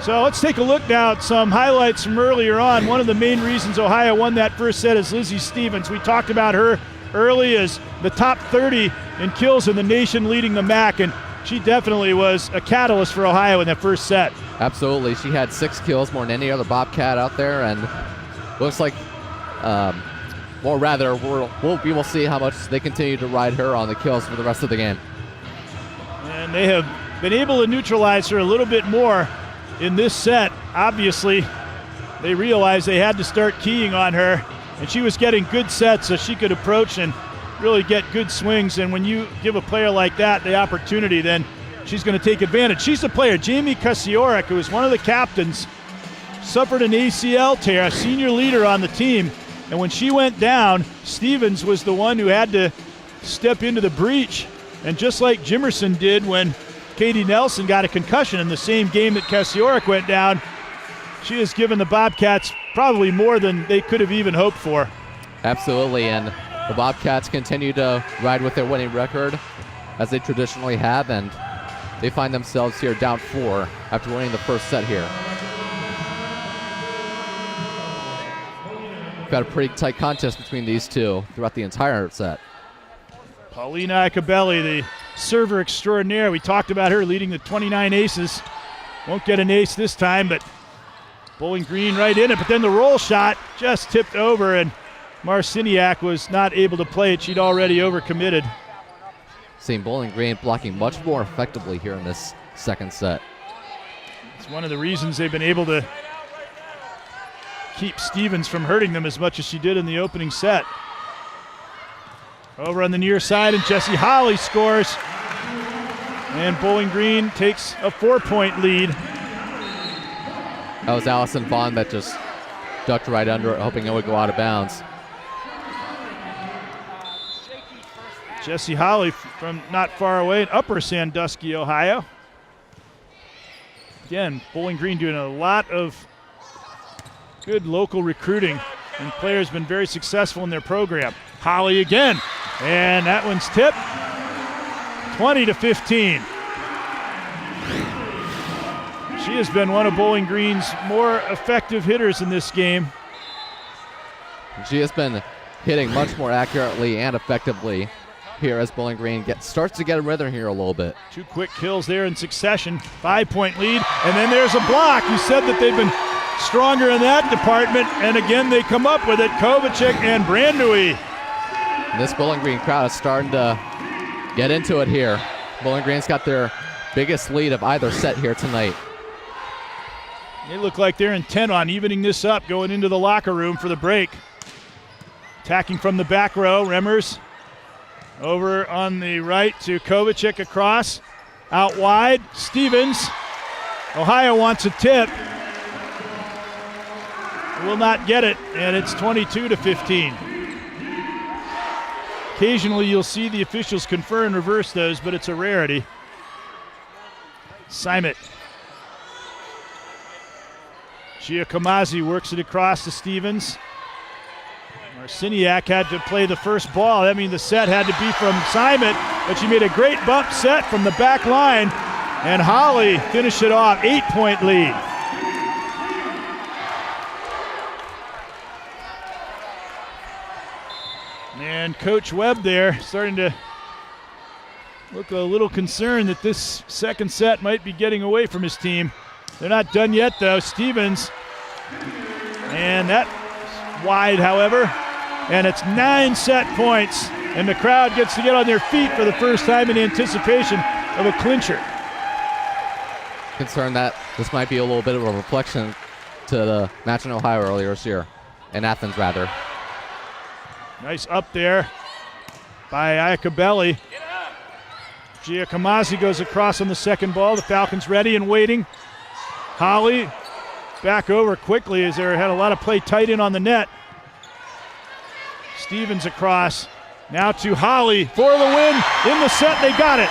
A: So let's take a look now at some highlights from earlier on. One of the main reasons Ohio won that first set is Lizzie Stevens. We talked about her early as the top 30 in kills in the nation, leading the MAC, and she definitely was a catalyst for Ohio in that first set.
B: Absolutely. She had 6 kills, more than any other Bobcat out there, and looks like, we will see how much they continue to ride her on the kills for the rest of the game.
A: And they have been able to neutralize her a little bit more in this set. Obviously, they realized they had to start keying on her, and she was getting good sets so she could approach and really get good swings. And when you give a player like that the opportunity, then she's going to take advantage. She's the player. Jamie Kasiorek, who was one of the captains, suffered an ACL tear, a senior leader on the team. And when she went down, Stevens was the one who had to step into the breach. And just like Jimerson did when Katie Nelson got a concussion in the same game that Kasiorek went down, she has given the Bobcats probably more than they could have even hoped for.
B: Absolutely, and the Bobcats continue to ride with their winning record, as they traditionally have, and they find themselves here down 4 after winning the first set here. We've got a pretty tight contest between these two throughout the entire set.
A: Paulina Iacobelli, the server extraordinaire. We talked about her leading the 29 aces. Won't get an ace this time, but Bowling Green right in it. But then the roll shot just tipped over, and Marciniak was not able to play it. She'd already overcommitted.
B: Seeing Bowling Green blocking much more effectively here in this second set.
A: It's one of the reasons they've been able to keep Stevens from hurting them as much as she did in the opening set. Over on the near side, and Jessie Holly scores. And Bowling Green takes a 4-point lead.
B: That was Allison Vaughn that just ducked right under it, hoping it would go out of bounds.
A: Jessie Holly from not far away in Upper Sandusky, Ohio. Again, Bowling Green doing a lot of good local recruiting, and players been very successful in their program. Holly again, and that one's tipped. 20-15. She has been one of Bowling Green's more effective hitters in this game.
B: She has been hitting much more accurately and effectively here as Bowling Green starts to get a rhythm here a little bit. 2
A: quick kills there in succession. 5-point lead, and then there's a block. You said that they've been stronger in that department, and again they come up with it. Kovacic and Brandui.
B: This Bowling Green crowd is starting to get into it here. Bowling Green's got their biggest lead of either set here tonight.
A: They look like they're intent on evening this up going into the locker room for the break. Attacking from the back row, Remmers over on the right to Kovacic across. Out wide, Stevens. Ohio wants a tip. Will not get it, and it's 22-15. Occasionally you'll see the officials confer and reverse those, but it's a rarity. Simon. Giacomazi works it across to Stevens. Marciniak had to play the first ball. That means the set had to be from Simon, but she made a great bump set from the back line, and Holly finished it off. 8-point lead. And Coach Webb there starting to look a little concerned that this second set might be getting away from his team. They're not done yet, though. Stevens, and that wide, however. and it's 9 set points, and the crowd gets to get on their feet for the first time in anticipation of a clincher.
B: Concerned that this might be a little bit of a reflection to the match in Ohio earlier this year, in Athens rather.
A: Nice up there by Iacobelli. Giacomassi goes across on the second ball. The Falcons ready and waiting. Holly back over quickly as they had a lot of play tight in on the net. Stevens across. Now to Holly for the win. In the set, they got it.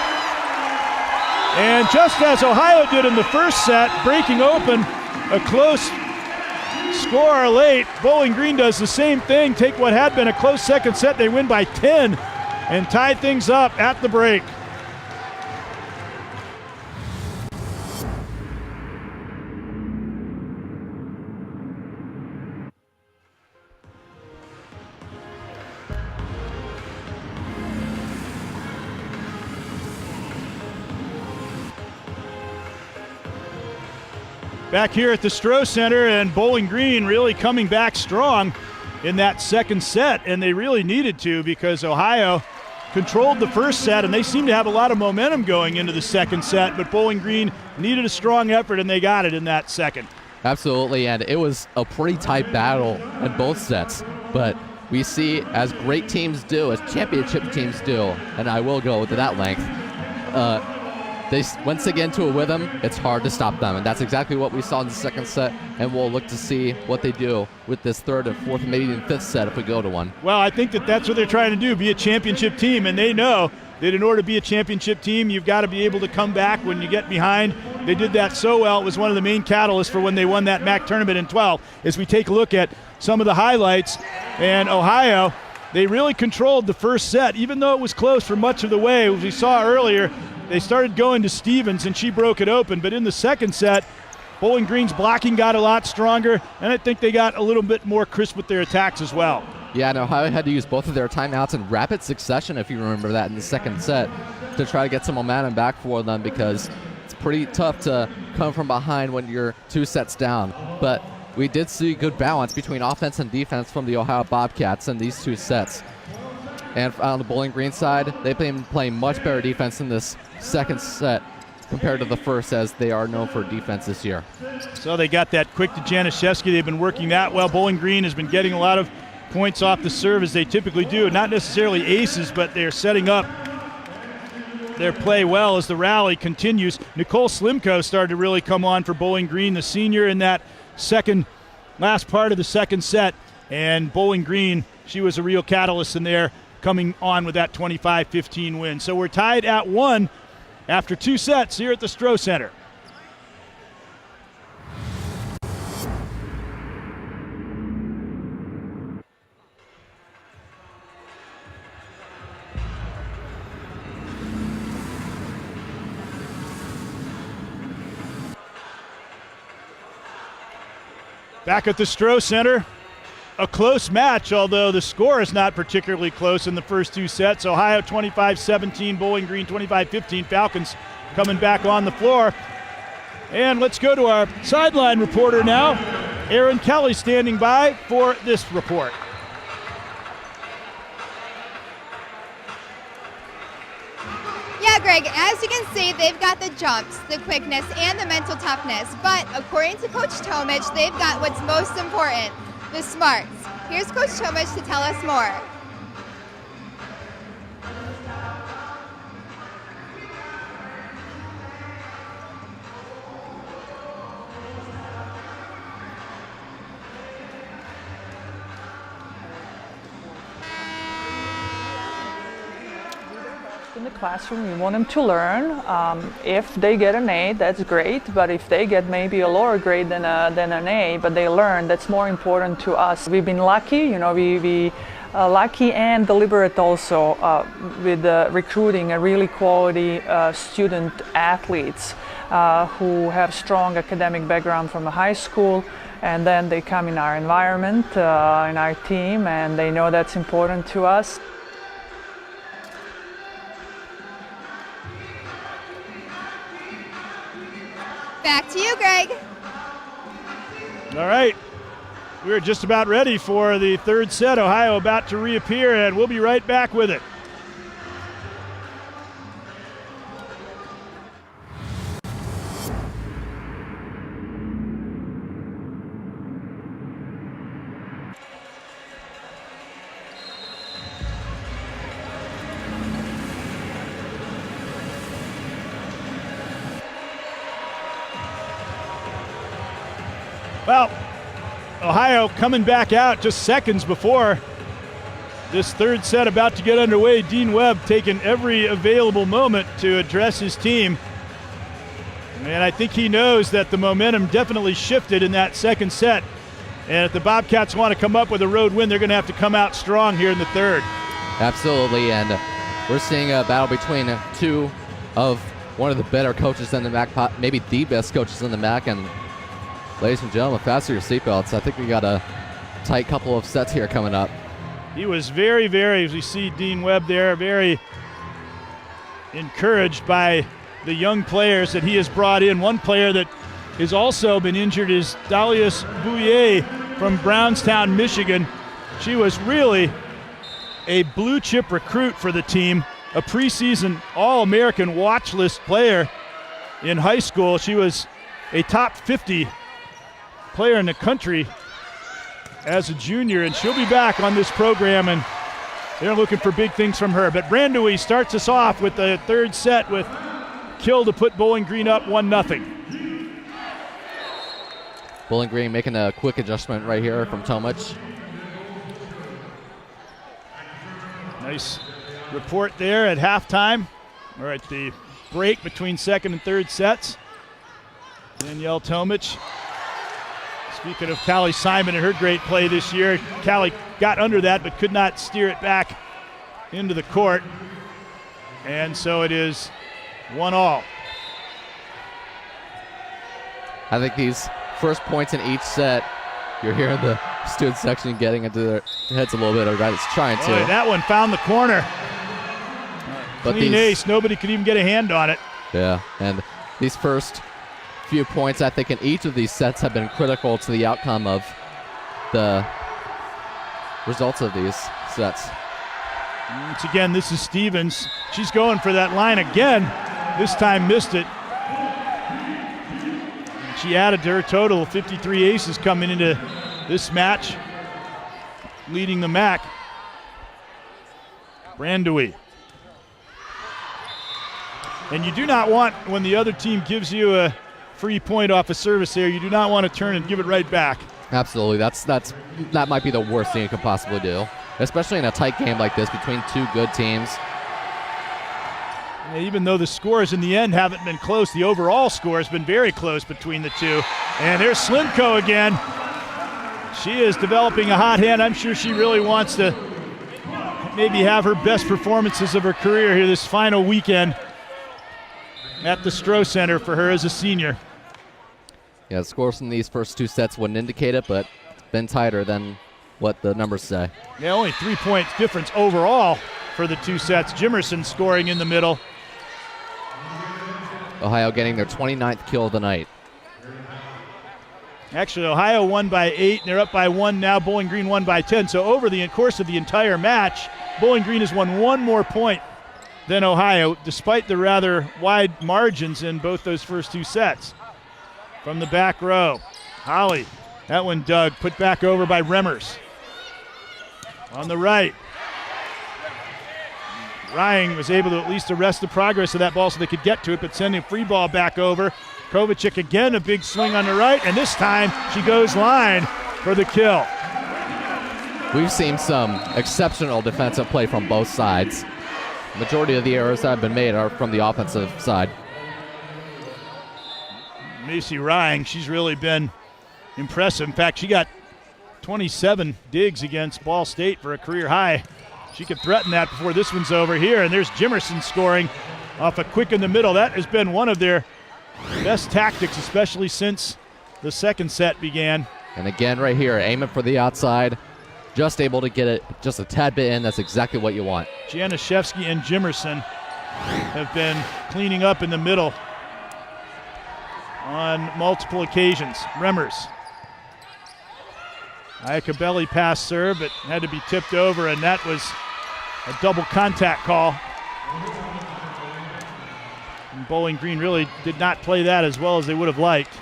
A: And just as Ohio did in the first set, breaking open a close score late, Bowling Green does the same thing. Take what had been a close second set. They win by 10 and tie things up at the break. Back here at the Stroh Center, and Bowling Green really coming back strong in that second set, and they really needed to because Ohio controlled the first set, and they seemed to have a lot of momentum going into the second set, but Bowling Green needed a strong effort, and they got it in that second.
B: Absolutely, and it was a pretty tight battle in both sets, but we see, as great teams do, as championship teams do, and I will go to that length, they once they get into a rhythm, it's hard to stop them, and that's exactly what we saw in the second set, and we'll look to see what they do with this third and fourth, maybe even fifth set if we go to one.
A: Well, I think that's what they're trying to do, be a championship team, and they know that in order to be a championship team, you've got to be able to come back when you get behind. They did that so well. It was one of the main catalysts for when they won that MAC tournament in 12. As we take a look at some of the highlights, and Ohio, they really controlled the first set, even though it was close for much of the way. As we saw earlier, they started going to Stevens, and she broke it open. But in the second set, Bowling Green's blocking got a lot stronger, and I think they got a little bit more crisp with their attacks as well.
B: Yeah, and Ohio had to use both of their timeouts in rapid succession, if you remember that, in the second set, to try to get some momentum back for them, because it's pretty tough to come from behind when you're 2 sets down. But we did see good balance between offense and defense from the Ohio Bobcats in these 2 sets. And on the Bowling Green side, they've been playing much better defense in this second set compared to the first, as they are known for defense this year.
A: So they got that quick to Januszewski. They've been working that well. Bowling Green has been getting a lot of points off the serve, as they typically do. Not necessarily aces, but they're setting up their play well as the rally continues. Nicole Slimko started to really come on for Bowling Green, the senior, in that last part of the second set. And Bowling Green, she was a real catalyst in there, coming on with that 25-15 win. So we're tied at 1 after 2 sets here at the Stroh Center. Back at the Stroh Center, a close match, although the score is not particularly close in the first 2 sets. Ohio 25-17, Bowling Green 25-15. Falcons coming back on the floor. And let's go to our sideline reporter now. Aaron Kelly standing by for this report.
D: Yeah, Greg, as you can see, they've got the jumps, the quickness, and the mental toughness. But according to Coach Tomich, they've got what's most important, the smarts. Here's Coach Tomich to tell us more.
E: In the classroom, you want them to learn. If they get an A, that's great, but if they get maybe a lower grade than an A, but they learn, that's more important to us. We've been lucky, we lucky and deliberate also with recruiting a really quality student athletes who have strong academic background from a high school, and then they come in our environment, in our team, and they know that's important to us.
D: Back to you, Greg.
A: All right. We're just about ready for the third set. Ohio about to reappear, and we'll be right back with it. Well, Ohio coming back out just seconds before this third set about to get underway. Dean Webb taking every available moment to address his team. And I think he knows that the momentum definitely shifted in that second set. And if the Bobcats want to come up with a road win, they're going to have to come out strong here in the third.
B: Absolutely, and we're seeing a battle between two of one of the better coaches in the MAC, maybe the best coaches in the MAC. And ladies and gentlemen, fasten your seatbelts. I think we got a tight couple of sets here coming up.
A: He was very, very, as we see Dean Webb there, very encouraged by the young players that he has brought in. One player that has also been injured is Dalius Bouye from Brownstown, Michigan. She was really a blue chip recruit for the team, a preseason All-American watch list player in high school. She was a top 50 player in the country as a junior, and she'll be back on this program, and they're looking for big things from her. But Brandewie starts us off with the third set with kill to put Bowling Green up 1-0.
B: Bowling Green making a quick adjustment right here from Tomic.
A: Nice report there at halftime, or at the break between second and third sets. Danielle Tomic. Speaking of Callie Simon and her great play this year, Callie got under that but could not steer it back into the court. And so it is 1-1.
B: I think these first points in each set, you're hearing the student section getting into their heads a little bit. Or it's trying to.
A: Boy, that one found the corner. But clean ace. Nobody could even get a hand on it.
B: Yeah, and these first few points, I think, in each of these sets have been critical to the outcome of the results of these sets.
A: Once again, this is Stevens. She's going for that line again. This time missed it. She added to her total of 53 aces coming into this match, leading the MAC. Brandewie. And you do not want, when the other team gives you a free point off a service there, you do not want to turn and give it right back.
B: Absolutely. That might be the worst thing you could possibly do, especially in a tight game like this between two good teams.
A: Yeah, even though the scores in the end haven't been close, the overall score has been very close between the two. And there's Slimko again. She is developing a hot hand. I'm sure she really wants to maybe have her best performances of her career here this final weekend at the Stroh Center for her as a senior.
B: Yeah, the scores in these first two sets wouldn't indicate it, but it's been tighter than what the numbers say.
A: Yeah, only 3 point difference overall for the two sets. Jimerson scoring in the middle.
B: Ohio getting their 29th kill of the night.
A: Actually, Ohio won by 8, and they're up by 1 now. Bowling Green won by 10. So over the course of the entire match, Bowling Green has won 1 more point than Ohio, despite the rather wide margins in both those first two sets. From the back row, Holly, that one dug, put back over by Remmers. On the right, Rying was able to at least arrest the progress of that ball so they could get to it, but sending a free ball back over. Kovacic again, a big swing on the right, and this time she goes line for the kill.
B: We've seen some exceptional defensive play from both sides. The majority of the errors that have been made are from the offensive side.
A: Macy Rying, she's really been impressive. In fact, she got 27 digs against Ball State for a career high. She could threaten that before this one's over here. And there's Jimerson scoring off a quick in the middle. That has been one of their best tactics, especially since the second set began.
B: And again, right here, aiming for the outside. Just able to get it just a tad bit in. That's exactly what you want.
A: Januszewski and Jimerson have been cleaning up in the middle on multiple occasions. Remmers. Iacobelli pass serve, but had to be tipped over, and that was a double contact call. And Bowling Green really did not play that as well as they would have liked.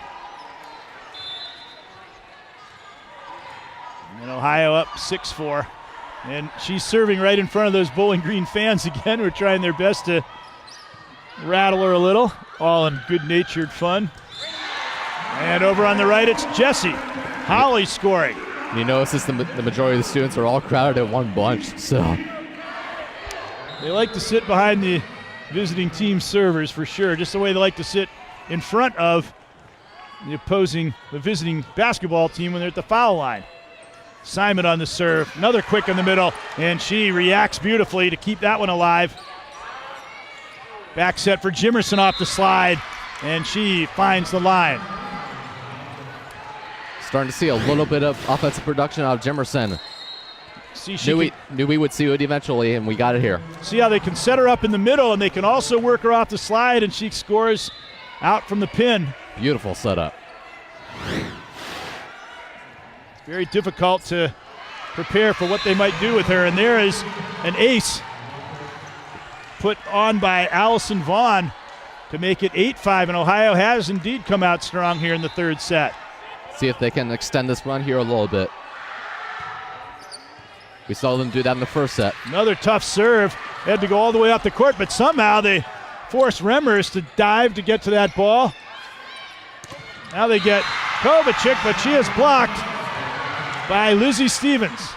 A: And Ohio up 6-4. And she's serving right in front of those Bowling Green fans again. We're trying their best to rattle her a little, all in good-natured fun. And over on the right, it's Jessie Holly scoring.
B: You notice the majority of the students are all crowded at one bunch, so.
A: They like to sit behind the visiting team servers for sure, just the way they like to sit in front of the visiting basketball team when they're at the foul line. Simon on the serve, another quick in the middle, and she reacts beautifully to keep that one alive. Back set for Jimerson off the slide, and she finds the line.
B: Starting to see a little bit of offensive production out of Jimerson. Knew we would see it eventually, and we got it here.
A: See how they can set her up in the middle, and they can also work her off the slide, and she scores out from the pin.
B: Beautiful setup.
A: Very difficult to prepare for what they might do with her, and there is an ace put on by Allison Vaughn to make it 8-5, and Ohio has indeed come out strong here in the third set.
B: See if they can extend this run here a little bit. We saw them do that in the first set.
A: Another tough serve. They had to go all the way up the court, but somehow they forced Remmers to dive to get to that ball. Now they get Kovacic, but she is blocked by Lizzie Stevens.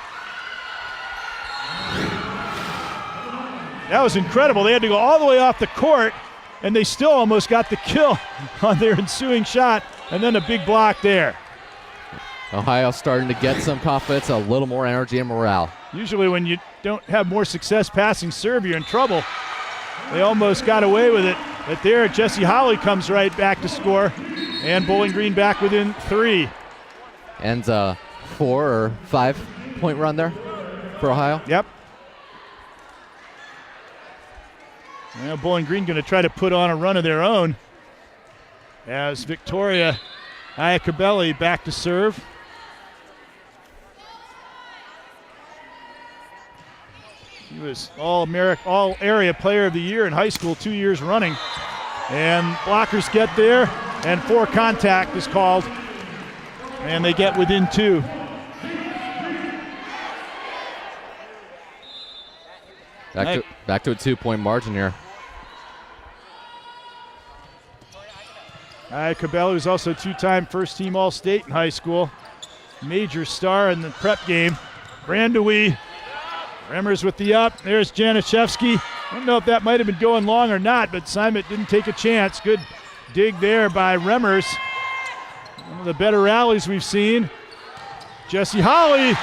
A: That was incredible. They had to go all the way off the court, and they still almost got the kill on their ensuing shot, and then a big block there.
B: Ohio starting to get some confidence, a little more energy and morale.
A: Usually when you don't have more success passing serve, you're in trouble. They almost got away with it. But there, Jessie Holly comes right back to score, and Bowling Green back within 3.
B: And 4 or 5 point run there for Ohio.
A: Yep. Well, Bowling Green going to try to put on a run of their own as Victoria Iacobelli back to serve. He was all-area player of the year in high school 2 years running. And blockers get there, and 4 contact is called, and they get within 2.
B: Back to a 2-point margin here.
A: Iacobelli was also 2-time first-team All-State in high school. Major star in the prep game. Brandewie. Remmers with the up. There's Januszewski. I don't know if that might have been going long or not, but Simon didn't take a chance. Good dig there by Remmers. One of the better rallies we've seen. Jessie Holly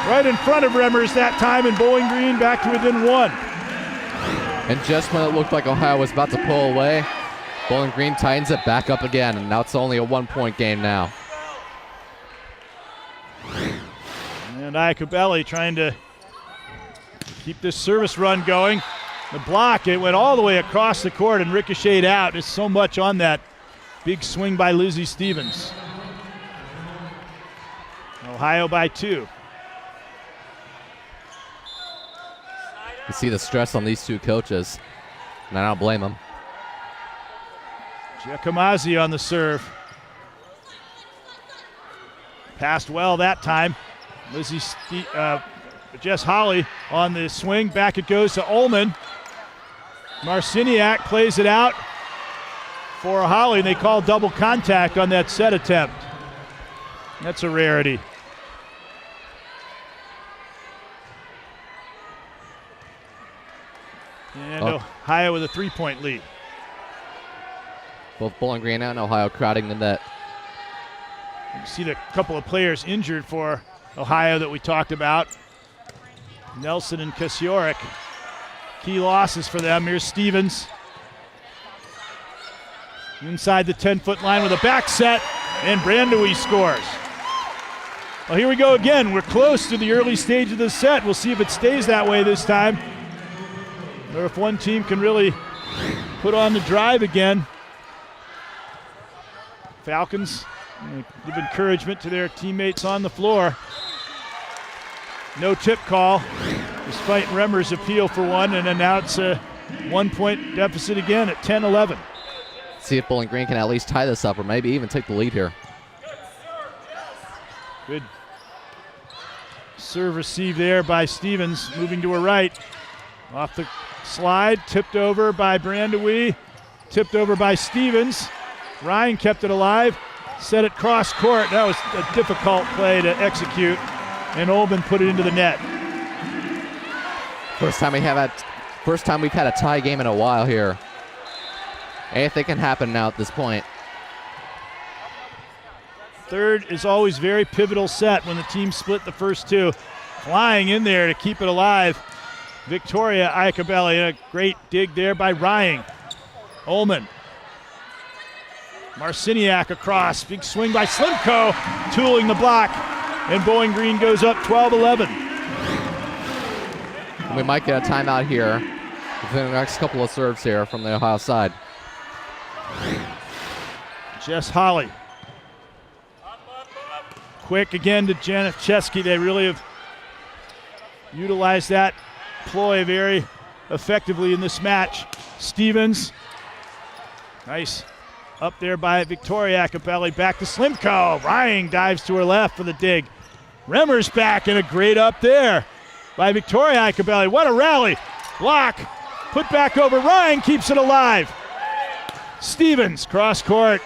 A: right in front of Remmers that time, and Bowling Green back to within 1.
B: And just when it looked like Ohio was about to pull away, Bowling Green tightens it back up again, and now it's only a 1-point game now.
A: And Iacobelli trying to keep this service run going. The block, it went all the way across the court and ricocheted out. There's so much on that big swing by Lizzie Stevens. Ohio by 2.
B: You see the stress on these two coaches, and I don't blame them.
A: Giacomazzi on the serve. Passed well that time. Jess Holly on the swing. Back it goes to Ullman. Marciniak plays it out for Holly, and they call double contact on that set attempt. That's a rarity. And Ohio with a 3-point lead.
B: Both Bowling Green and Ohio crowding the net.
A: You see the couple of players injured for Ohio that we talked about. Nelson and Kasiorek. Key losses for them. Here's Stevens. Inside the 10-foot line with a back set, and Brandewie scores. Well, here we go again. We're close to the early stage of the set. We'll see if it stays that way this time, or if one team can really put on the drive again. Falcons give encouragement to their teammates on the floor. No tip call, despite Remmer's appeal for one, and then now it's a 1-point deficit again at 10-11.
B: See if Bowling Green can at least tie this up or maybe even take the lead here.
A: Good serve receive there by Stevens, moving to her right. Off the slide, tipped over by Brandewee, tipped over by Stevens. Ryan kept it alive, set it cross court. That was a difficult play to execute, and Olben put it into the net.
B: First time we've had a tie game in a while here. Anything can happen now at this point.
A: Third is always very pivotal set when the team split the first two. Flying in there to keep it alive, Victoria Iacobelli, and a great dig there by Ryan. Ullman. Marciniak across, big swing by Slimko, tooling the block, and Bowling Green goes up 12-11.
B: We might get a timeout here within the next couple of serves here from the Ohio side.
A: Jess Holly. Quick again to Januszewski. They really have utilized that ploy very effectively in this match. Stevens. Nice. Up there by Victoria Iacobelli. Back to Slimko. Ryan dives to her left for the dig. Remmer's back, and a great up there by Victoria Iacobelli. What a rally. Block. Put back over. Ryan keeps it alive. Stevens, cross court.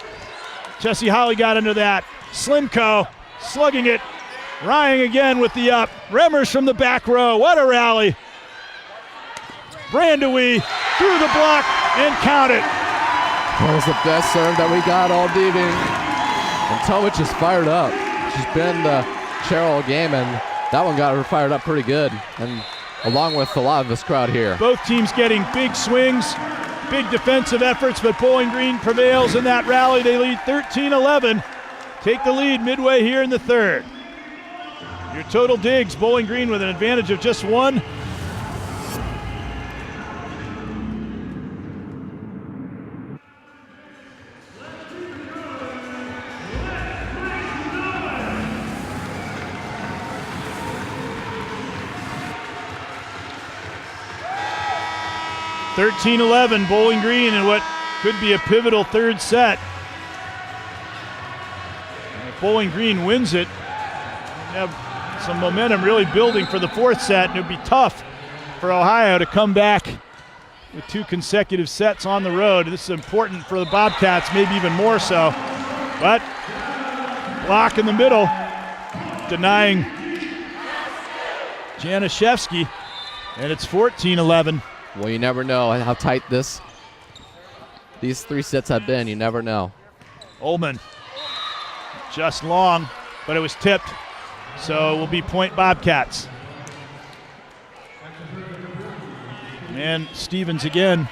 A: Jessie Holly got under that. Slimko slugging it. Ryan again with the up. Remmers from the back row. What a rally. Brandewee through the block and count it.
B: That was the best serve that we got all evening. And Tomich is fired up. She's been the chair all game, and that one got her fired up pretty good. And along with a lot of this crowd here.
A: Both teams getting big swings, big defensive efforts, but Bowling Green prevails in that rally. They lead 13-11. Take the lead midway here in the third. Your total digs, Bowling Green with an advantage of just one. (13-11) Bowling Green in what could be a pivotal third set. If Bowling Green wins it, have some momentum really building for the fourth set, and it would be tough for Ohio to come back with two consecutive sets on the road. This is important for the Bobcats, maybe even more so. But block in the middle, denying Januszewski, and it's 14-11.
B: Well, you never know how tight these three sets have been. You never know.
A: Ullman, just long, but it was tipped, so it will be point Bobcats. And Stevens again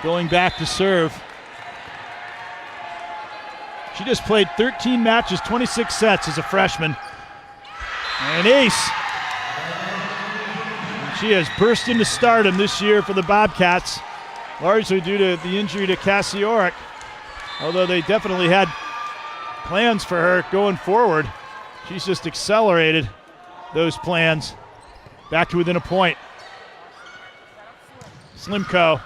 A: going back to serve. She just played 13 matches, 26 sets as a freshman. And ace. She has burst into stardom this year for the Bobcats, largely due to the injury to Kasiorek, although they definitely had plans for her going forward. She's just accelerated those plans back to within a point. Slimko,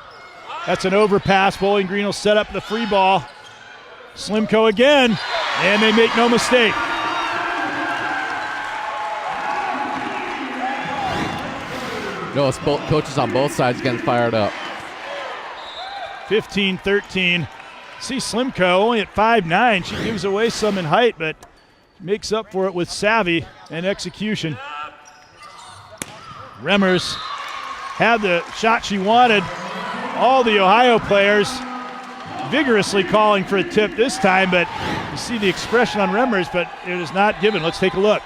A: that's an overpass. Bowling Green will set up the free ball. Slimko again, and they make no mistake.
B: Notice both coaches on both sides getting fired up.
A: 15-13. See Slimko only at 5'9". She gives away some in height, but makes up for it with savvy and execution. Remmers had the shot she wanted. All the Ohio players vigorously calling for a tip this time, but you see the expression on Remmers, but it is not given. Let's take a look.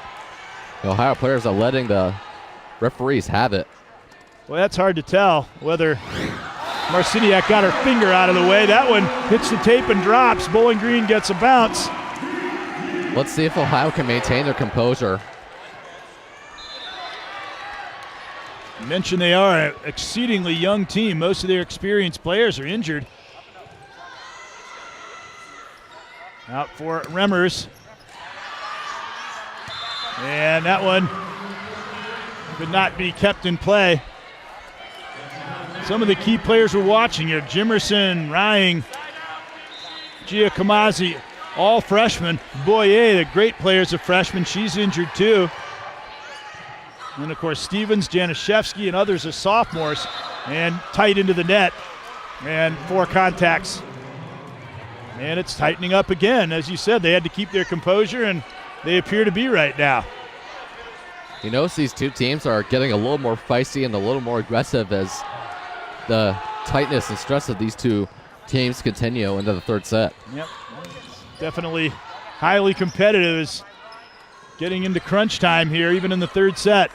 B: The Ohio players are letting the referees have it.
A: Well, that's hard to tell whether Marciniak got her finger out of the way. That one hits the tape and drops. Bowling Green gets a bounce.
B: Let's see if Ohio can maintain their composure.
A: I mentioned they are an exceedingly young team. Most of their experienced players are injured. Out for Remmers. And that one could not be kept in play. Some of the key players we're watching here, Jimerson, Rying, Giacomazi, all freshmen. Boyer, the great player, is a freshman. She's injured too. And of course, Stevens, Janishevsky, and others are sophomores. And tight into the net. And 4 contacts. And it's tightening up again. As you said, they had to keep their composure, and they appear to be right now.
B: You notice these two teams are getting a little more feisty and a little more aggressive as the tightness and stress of these two teams continue into the third set.
A: Yep. Definitely highly competitive. Is getting into crunch time here, even in the third set.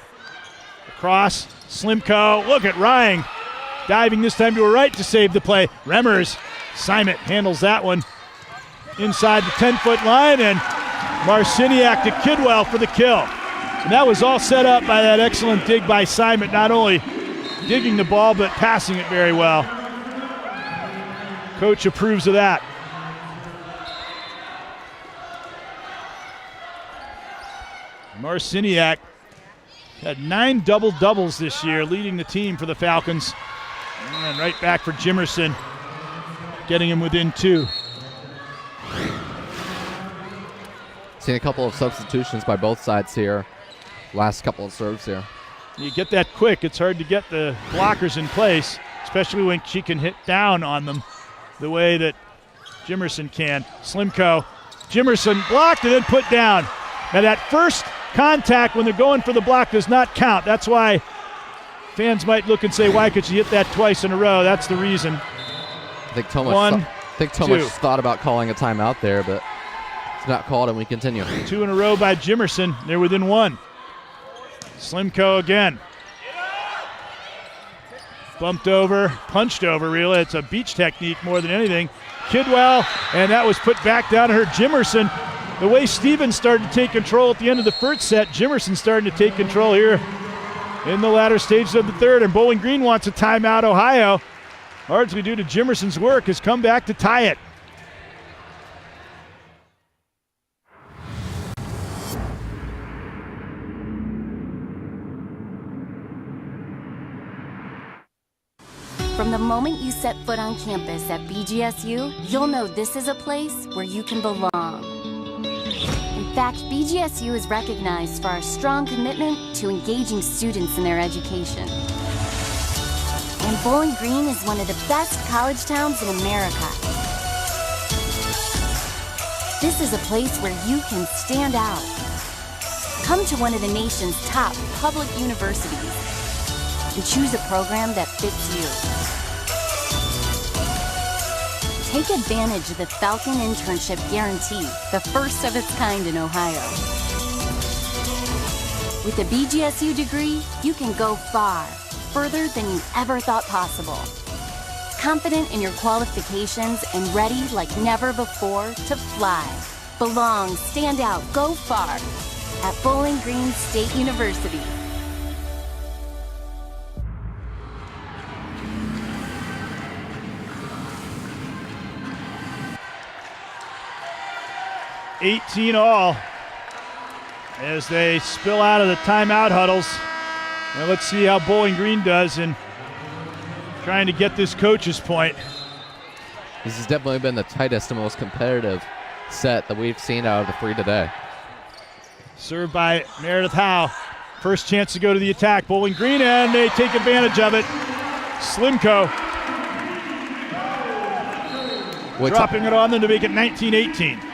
A: Across, Slimko. Look at Rying. Diving this time to her right to save the play. Remmers. Simon handles that one inside the 10-foot line, and Marciniak to Kidwell for the kill. And that was all set up by that excellent dig by Simon, not only digging the ball but passing it very well. Coach approves of that. Marciniak had 9 double-doubles this year, leading the team for the Falcons. And right back for Jimerson, getting him within 2.
B: Seen a couple of substitutions by both sides here. Last couple of serves here.
A: You get that quick, it's hard to get the blockers in place, especially when she can hit down on them the way that Jimerson can. Slimko, Jimerson blocked and then put down. Now that first contact when they're going for the block does not count. That's why fans might look and say, why could she hit that twice in a row? That's the reason.
B: I think Tomic thought about calling a timeout there, but it's not called, and we continue.
A: 2 in a row by Jimerson. They're within 1. Slimko again. Bumped over, punched over, really. It's a beach technique more than anything. Kidwell, and that was put back down to her. Jimerson, the way Stevens started to take control at the end of the first set, Jimerson starting to take control here in the latter stages of the third, and Bowling Green wants a timeout. Ohio, largely due to Jimerson's work, has come back to tie it.
C: From the moment you set foot on campus at BGSU, you'll know this is a place where you can belong. In fact, BGSU is recognized for our strong commitment to engaging students in their education. And Bowling Green is one of the best college towns in America. This is a place where you can stand out. Come to one of the nation's top public universities and choose a program that fits you. Take advantage of the Falcon Internship Guarantee, the first of its kind in Ohio. With a BGSU degree, you can go far, further than you ever thought possible. Confident in your qualifications and ready like never before to fly. Belong, stand out, go far at Bowling Green State University.
A: $18 all as they spill out of the timeout huddles. Now let's see how Bowling Green does in trying to get this coach's point.
B: This has definitely been the tightest and most competitive set that we've seen out of the 3 today.
A: Served by Meredith Howe. First chance to go to the attack. Bowling Green, and they take advantage of it. Slimko dropping it on them to make it 19-18.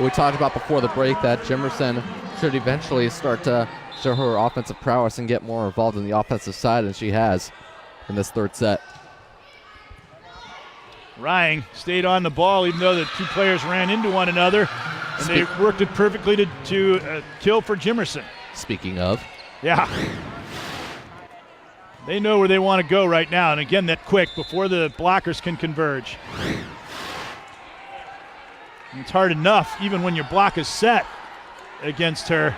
B: We talked about before the break that Jimerson should eventually start to show her offensive prowess and get more involved in the offensive side, and she has in this third set.
A: Rying stayed on the ball even though the two players ran into one another, and they worked it perfectly to kill for Jimerson.
B: Speaking of.
A: Yeah. They know where they want to go right now, and again, that quick before the blockers can converge. It's hard enough, even when your block is set against her,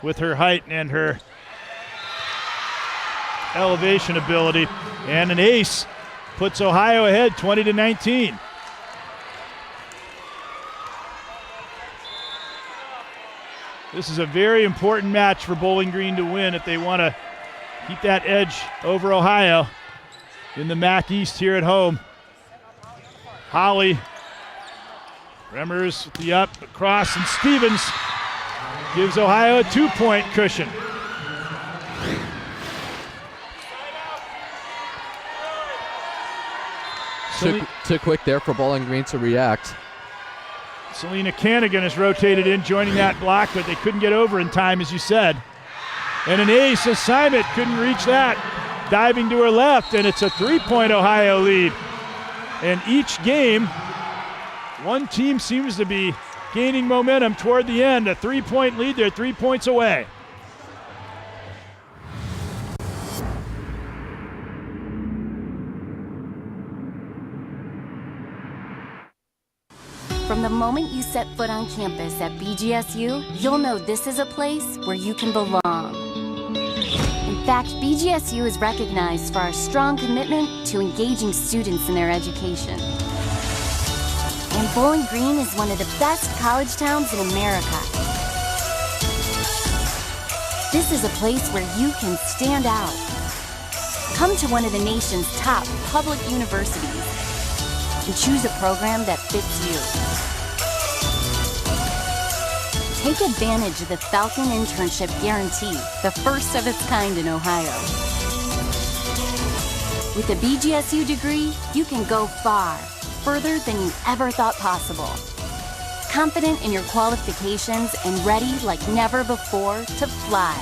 A: with her height and her elevation ability. And an ace puts Ohio ahead 20-19. This is a very important match for Bowling Green to win if they want to keep that edge over Ohio in the MAC East here at home. Holly, Remmers with the up, across, and Stevens gives Ohio a 2-point cushion.
B: Too quick there for Bowling Green to react.
A: Selena Canigan has rotated in, joining that block, but they couldn't get over in time, as you said. And an ace assignment, couldn't reach that. Diving to her left, and it's a 3-point Ohio lead. And each game, one team seems to be gaining momentum toward the end. A 3-point lead, they're 3 points away.
C: From the moment you set foot on campus at BGSU, you'll know this is a place where you can belong. In fact, BGSU is recognized for our strong commitment to engaging students in their education. And Bowling Green is one of the best college towns in America. This is a place where you can stand out. Come to one of the nation's top public universities and choose a program that fits you. Take advantage of the Falcon Internship Guarantee, the first of its kind in Ohio. With a BGSU degree, you can go far, further than you ever thought possible. Confident in your qualifications and ready like never before to fly.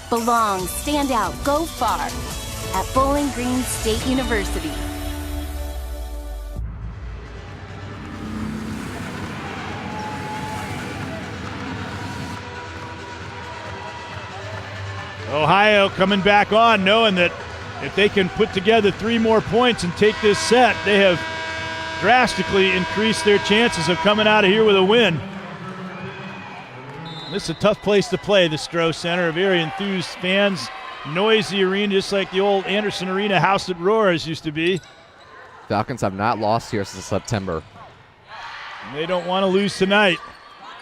C: Belong, stand out, go far at Bowling Green State University.
A: Ohio coming back on, knowing that if they can put together 3 more points and take this set, they have drastically increased their chances of coming out of here with a win. This is a tough place to play, the Stroh Center. Very enthused fans, noisy arena, just like the old Anderson Arena House at Roars used to be.
B: Falcons have not lost here since September.
A: And they don't want to lose tonight,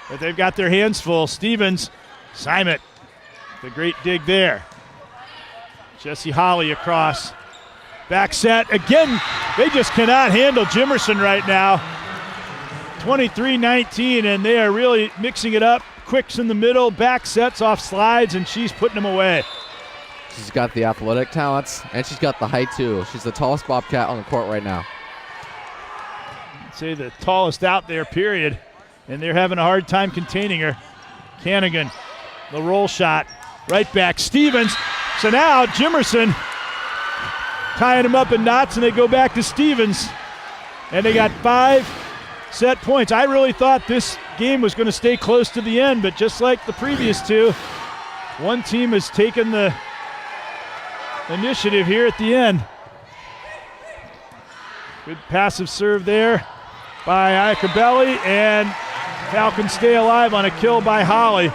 A: but they've got their hands full. Stevens, Simon, the great dig there. Jesse Holly across. Back set again. They just cannot handle Jimerson right now. 23-19, and they are really mixing it up. Quicks in the middle, back sets off slides, and she's putting them away.
B: She's got the athletic talents, and she's got the height too. She's the tallest Bobcat on the court right now.
A: I'd say the tallest out there, period. And they're having a hard time containing her. Canigan, the roll shot, right back. Stevens. So now Jimerson tying them up in knots, and they go back to Stevens. And they got 5 set points. I really thought this game was going to stay close to the end, but just like the previous two, one team has taken the initiative here at the end. Good passive serve there by Iacobelli, and Falcons stay alive on a kill by Holly.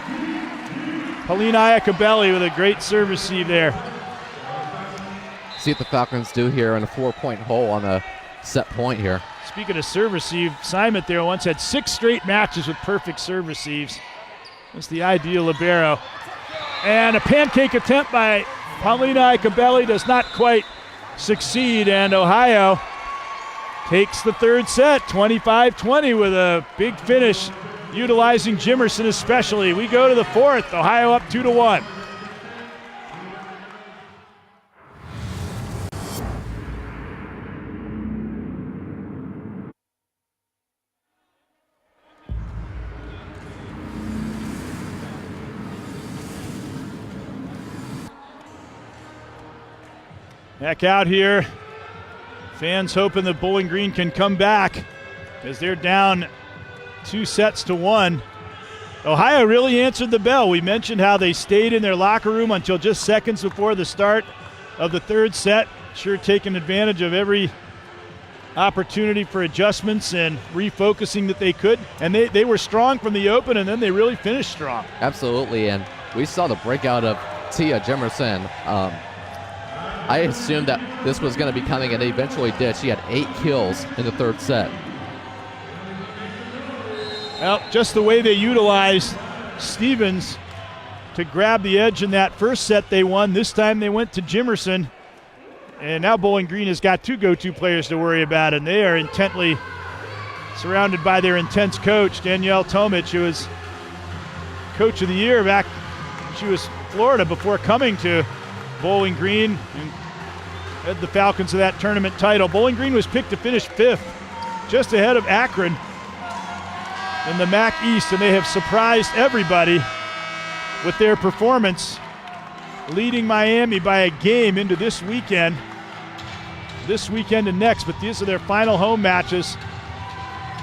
A: Helena Iacobelli with a great serve receive there.
B: See what the Falcons do here in a 4-point hole on the set point here.
A: Speaking of serve receive, Simon there once had 6 straight matches with perfect serve receives. That's the ideal libero. And a pancake attempt by Paulina Iacobelli does not quite succeed, and Ohio takes the 3rd set, 25-20, with a big finish, utilizing Jimerson especially. We go to the 4th, Ohio up 2-1. Back out here. Fans hoping that Bowling Green can come back as they're down 2-1. Ohio really answered the bell. We mentioned how they stayed in their locker room until just seconds before the start of the 3rd set. Sure taking advantage of every opportunity for adjustments and refocusing that they could. And they were strong from the open, and then they really finished strong.
B: Absolutely, and we saw the breakout of Tia Jimerson. I assumed that this was going to be coming, and they eventually did. She had 8 kills in the 3rd set.
A: Well, just the way they utilized Stevens to grab the edge in that first set they won. This time they went to Jimerson. And now Bowling Green has got two go-to players to worry about, and they are intently surrounded by their intense coach, Danielle Tomic, who was Coach of the Year back when she was Florida before coming to Bowling Green and led the Falcons to that tournament title. Bowling Green was picked to finish 5th, just ahead of Akron in the MAC East, and they have surprised everybody with their performance, leading Miami by a game into this weekend and next. But these are their final home matches,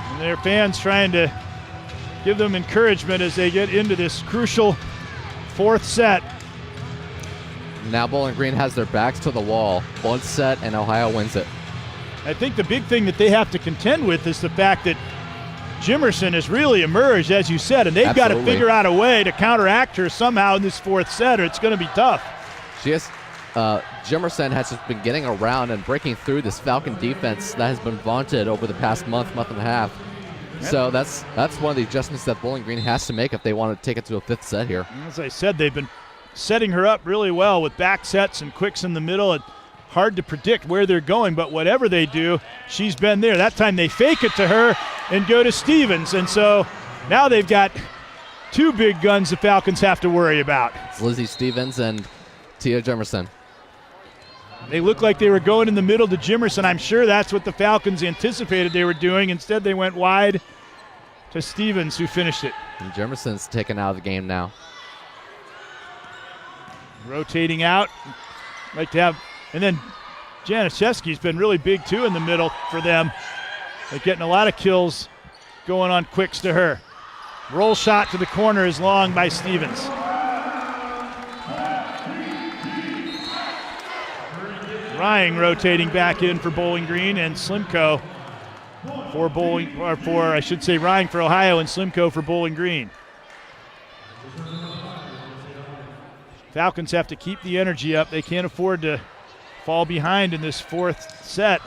A: and their fans trying to give them encouragement as they get into this crucial 4th set.
B: Now Bowling Green has their backs to the wall. 1 set, and Ohio wins it.
A: I think the big thing that they have to contend with is the fact that Jimerson has really emerged, as you said, and they've got to figure out a way to counteract her somehow in this 4th set, or it's going to be tough.
B: She has, Jimerson has just been getting around and breaking through this Falcon defense that has been vaunted over the past month and a half. Yep. So that's one of the adjustments that Bowling Green has to make if they want to take it to a 5th set here.
A: As I said, they've been setting her up really well with back sets and quicks in the middle. And hard to predict where they're going, but whatever they do, she's been there. That time they fake it to her and go to Stevens. And so now they've got two big guns the Falcons have to worry about.
B: It's Lizzie Stevens and Tia Jimerson.
A: They looked like they were going in the middle to Jimerson. I'm sure that's what the Falcons anticipated they were doing. Instead, they went wide to Stevens, who finished it.
B: And Jimerson's taken out of the game now.
A: Rotating out. Like to have, and then Januszewski's been really big too in the middle for them. They're getting a lot of kills going on quicks to her. Roll shot to the corner is long by Stevens. Rying rotating back in for Bowling Green, and Slimko for Rying for Ohio and Slimko for Bowling Green. Falcons have to keep the energy up. They can't afford to fall behind in this 4th set.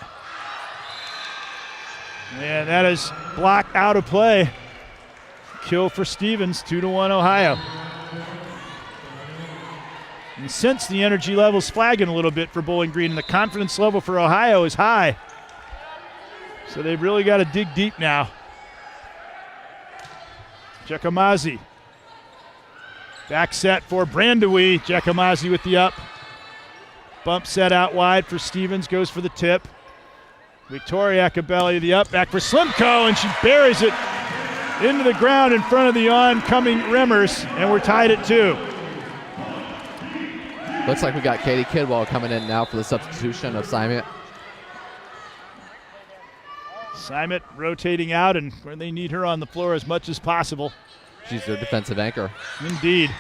A: And that is blocked out of play. Kill for Stevens, 2-1 Ohio. And since the energy level's flagging a little bit for Bowling Green, and the confidence level for Ohio is high. So they've really got to dig deep now. Giacomazzi. Back set for Brandewie. Giacomazzi with the up. Bump set out wide for Stevens, goes for the tip. Victoria Acabelli the up, back for Slimko, and she buries it into the ground in front of the oncoming Remmers, and we're tied at 2.
B: Looks like we got Katie Kidwell coming in now for the substitution of Simon.
A: Simon rotating out, and where they need her on the floor as much as possible.
B: She's their defensive anchor.
A: Indeed.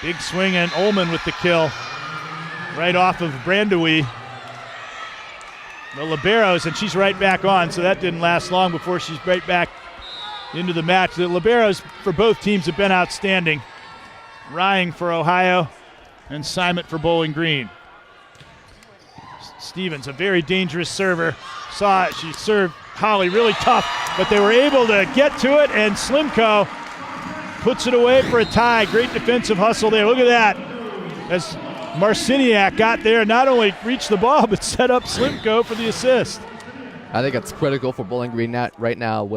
A: Big swing, and Ullman with the kill. Right off of Brandewie. The liberos, and she's right back on, so that didn't last long before she's right back into the match. The liberos for both teams have been outstanding. Rying for Ohio and Simon for Bowling Green. Stevens, a very dangerous server. Saw it, she served Holly really tough, but they were able to get to it, and Slimko puts it away for a tie. Great defensive hustle there. Look at that. As Marciniak got there, not only reached the ball, but set up Slimko for the assist.
B: I think it's critical for Bowling Green right now.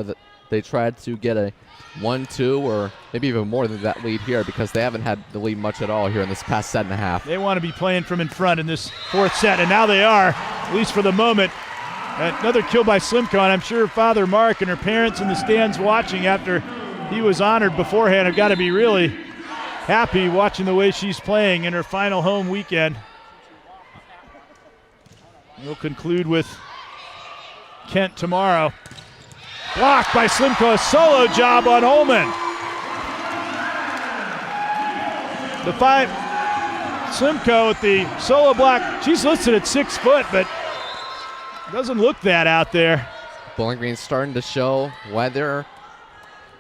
B: They tried to get a 1-2 or maybe even more than that lead here, because they haven't had the lead much at all here in this past set and a half.
A: They want to be playing from in front in this 4th set, and now they are, at least for the moment. Another kill by Slimko, and I'm sure Father Mark and her parents in the stands watching after he was honored beforehand have got to be really happy watching the way she's playing in her final home weekend. We'll conclude with Kent tomorrow. Blocked by Slimko, a solo job on Ullman. Slimko with the solo block. She's listed at 6 foot, but doesn't look that out there.
B: Bowling Green's starting to show why they're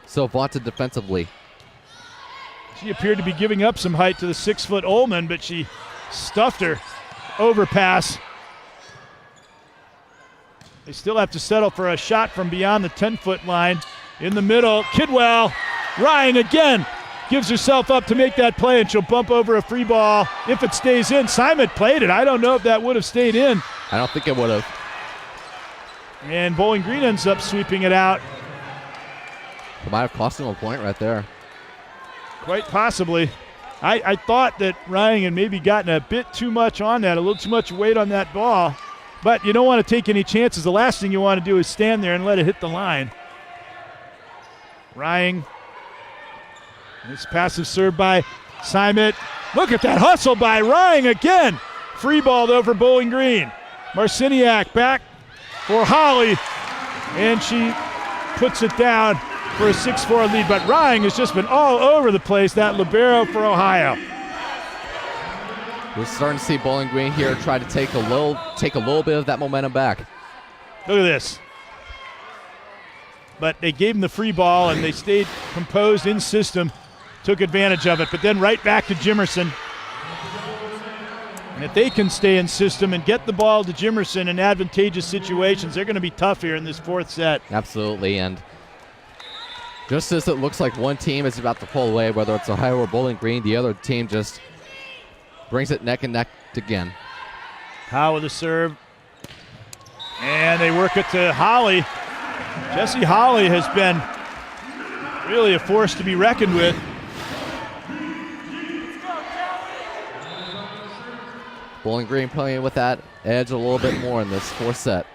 B: so vaunted defensively.
A: She appeared to be giving up some height to the 6 foot Ullman, but she stuffed her overpass. They still have to settle for a shot from beyond the 10-foot line. In the middle, Kidwell, Rying again. gives herself up to make that play, and she'll bump over a free ball if it stays in. Simon played it. I don't know if that would have stayed in.
B: I don't think it would have.
A: And Bowling Green ends up sweeping it out.
B: It might have cost him a point right there.
A: Quite possibly. I thought that Ryan had maybe gotten a bit too much on that, a little too much weight on that ball. But you don't want to take any chances. The last thing you want to do is stand there and let it hit the line. Ryan. This passive serve by Simon. Look at that hustle by Ryan again. Free balled over Bowling Green. Marciniak back for Holly. And she puts it down for a 6-4 lead. But Ryan has just been all over the place, that libero for Ohio.
B: We're starting to see Bowling Green here try to take a little bit of that momentum back.
A: Look at this. But they gave him the free ball, and they stayed composed in system, took advantage of it. But then right back to Jimerson. And if they can stay in system and get the ball to Jimerson in advantageous situations, they're going to be tough here in this fourth set.
B: Absolutely, and just as it looks like one team is about to pull away, whether it's Ohio or Bowling Green, the other team just brings it neck and neck again.
A: Howe with the serve. And they work it to Holly. Jessie Holly has been really a force to be reckoned with.
B: Bowling Green playing with that edge a little bit more in this fourth set.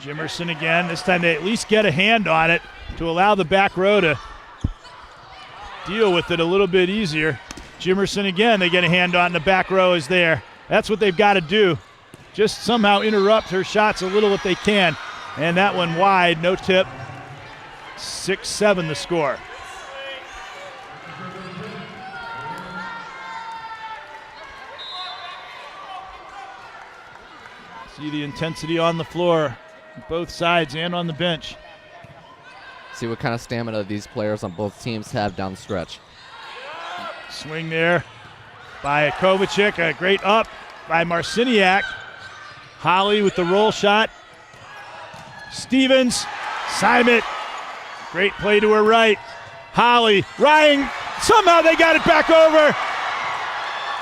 A: Jimerson again. This time they at least get a hand on it to allow the back row to deal with it a little bit easier. Jimerson again, they get a hand on, the back row is there. That's what they've got to do. Just somehow interrupt her shots a little if they can. And that one wide, no tip. 6-7 the score. See the intensity on the floor, both sides and on the bench.
B: See what kind of stamina these players on both teams have down the stretch.
A: Swing there by Kovacic, a great up by Marciniak. Holly with the roll shot. Stevens, Simon, great play to her right. Holly, Ryan, somehow they got it back over.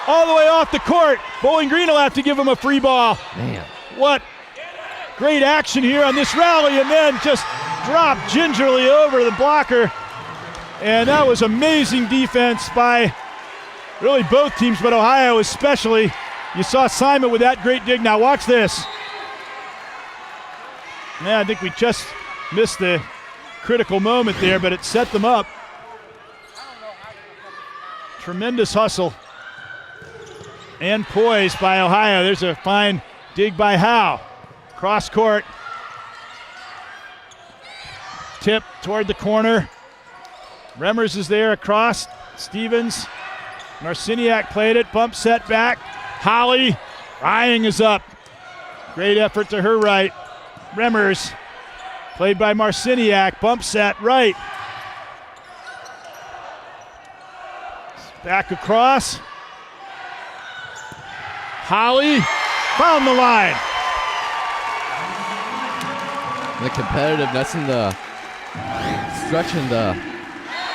A: All the way off the court. Bowling Green will have to give him a free ball.
B: Man.
A: What great action here on this rally, and then just dropped gingerly over the blocker. And that was amazing defense by really both teams, but Ohio especially. You saw Simon with that great dig. Now watch this. Yeah, I think we just missed the critical moment there, but it set them up. Tremendous hustle and poise by Ohio. There's a fine dig by Howe. Cross court. Tip toward the corner. Remmers is there across. Stevens. Marciniak played it. Bump set back. Holly. Ryan is up. Great effort to her right. Remmers. Played by Marciniak. Bump set right. Back across. Holly found the line.
B: The competitiveness and the stretching the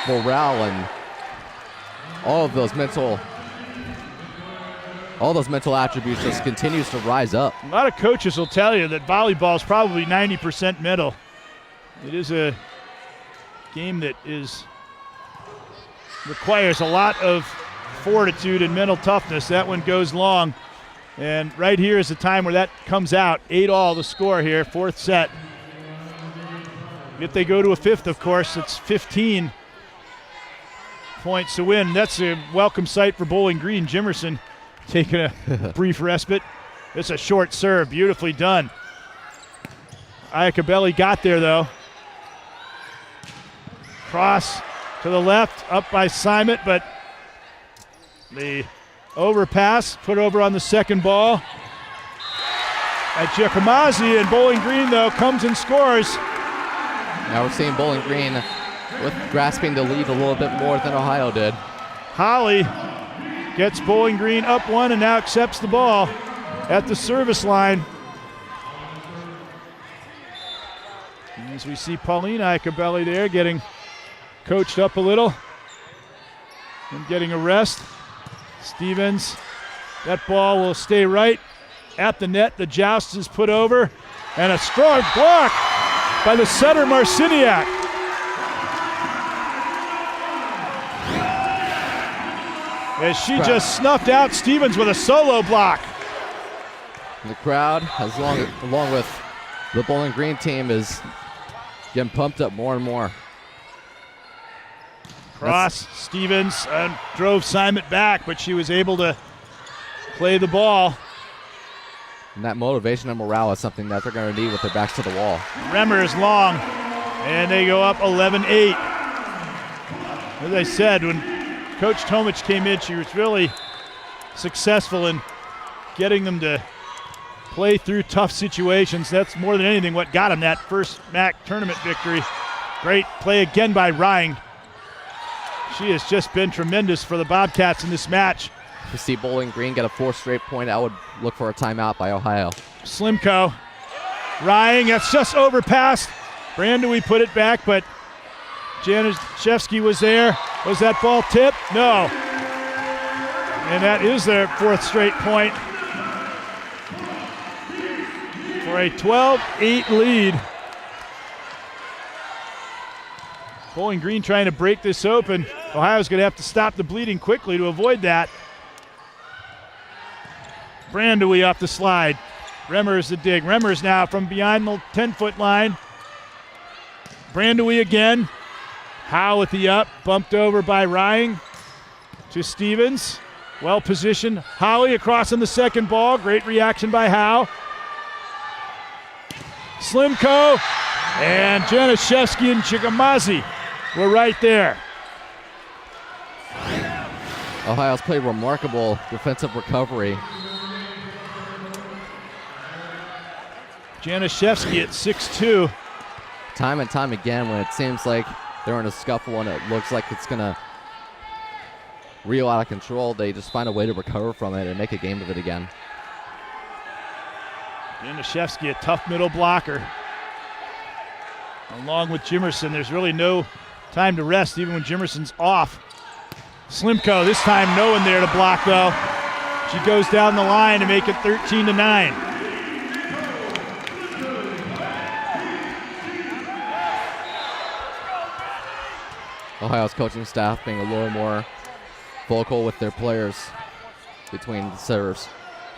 B: morale and all those mental attributes just continues to rise up.
A: A lot of coaches will tell you that volleyball is probably 90% mental. It is a game that requires a lot of fortitude and mental toughness. That one goes long. And right here is the time where that comes out. 8-all the score here, fourth set. If they go to a fifth, of course, it's 15 points to win. That's a welcome sight for Bowling Green. Jimerson taking a brief respite. It's a short serve, beautifully done. Iacobelli got there, though. Cross to the left, up by Simon, but the overpass put over on the second ball by Giacomazzi, and Bowling Green, though, comes and scores.
B: Now we're seeing Bowling Green with grasping the lead a little bit more than Ohio did.
A: Holly gets Bowling Green up one and now accepts the ball at the service line. As we see Pauline Icabelli there getting coached up a little and getting a rest. Stevens, that ball will stay right at the net. The joust is put over, and a strong block by the setter Marciniak. As she just snuffed out Stevens with a solo block.
B: The crowd, along with the Bowling Green team, is getting pumped up more and more.
A: Cross, Stevens drove Simon back, but she was able to play the ball.
B: And that motivation and morale is something that they're going to need with their backs to the wall.
A: Remmer's long, and they go up 11-8. As I said, when Coach Tomich came in, she was really successful in getting them to play through tough situations. That's more than anything what got them that first MAC tournament victory. Great play again by Ryan. She has just been tremendous for the Bobcats in this match.
B: To see Bowling Green get a 4th straight point, I would look for a timeout by Ohio.
A: Slimko. Ryan, that's just overpassed. Brandewie put it back, but Januszewski was there. Was that ball tipped? No. And that is their 4th straight point for a 12-8 lead. Bowling Green trying to break this open. Ohio's going to have to stop the bleeding quickly to avoid that. Brandewie off the slide. Remmers the dig. Remmers now from behind the 10-foot line. Brandewie again. Howe with the up. Bumped over by Ryan to Stevens. Well positioned. Holly across on the second ball. Great reaction by Howe. Slimko and Januszewski and Chickamazzi were right there.
B: Ohio's played remarkable defensive recovery.
A: Januszewski at 6'2".
B: Time and time again, when it seems like they're in a scuffle and it looks like it's going to reel out of control, they just find a way to recover from it and make a game of it again.
A: Januszewski, a tough middle blocker. Along with Jimerson, there's really no time to rest even when Jimerson's off. Slimko, this time no one there to block though. She goes down the line to make it 13-9.
B: Ohio's coaching staff being a little more vocal with their players between the servers.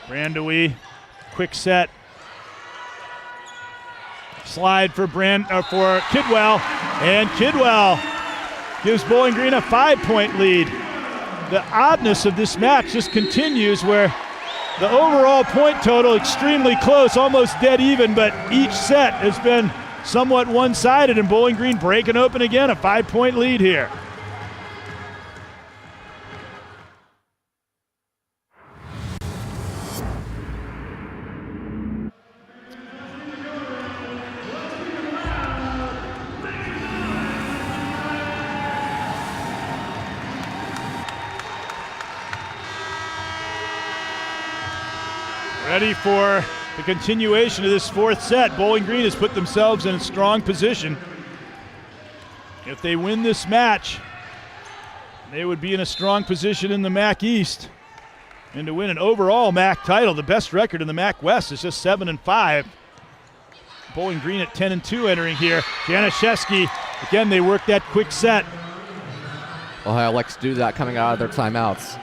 A: Brandewie, quick set. Slide for Kidwell, and Kidwell gives Bowling Green a 5-point lead. The oddness of this match just continues where the overall point total extremely close, almost dead even, but each set has been somewhat one-sided, and Bowling Green breaking open again, a 5-point lead here. Ready for the continuation of this 4th set. Bowling Green has put themselves in a strong position. If they win this match, they would be in a strong position in the MAC East. And to win an overall MAC title, the best record in the MAC West is just 7-5. Bowling Green at 10-2 entering here. Januszewski, again, they work that quick set.
B: Ohio likes to do that coming out of their timeouts.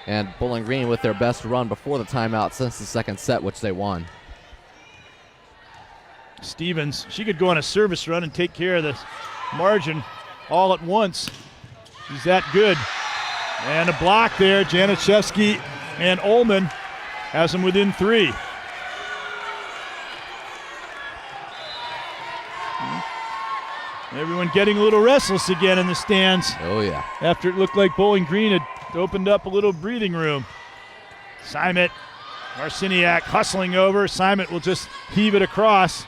B: And Bowling Green with their best run before the timeout since the 2nd set, which they won.
A: Stevens, she could go on a service run and take care of the margin all at once. She's that good. And a block there. Januszewski and Ullman has them within 3. Everyone getting a little restless again in the stands.
B: Oh, yeah.
A: After it looked like Bowling Green had opened up a little breathing room. Simon, Marciniak hustling over. Simon will just heave it across.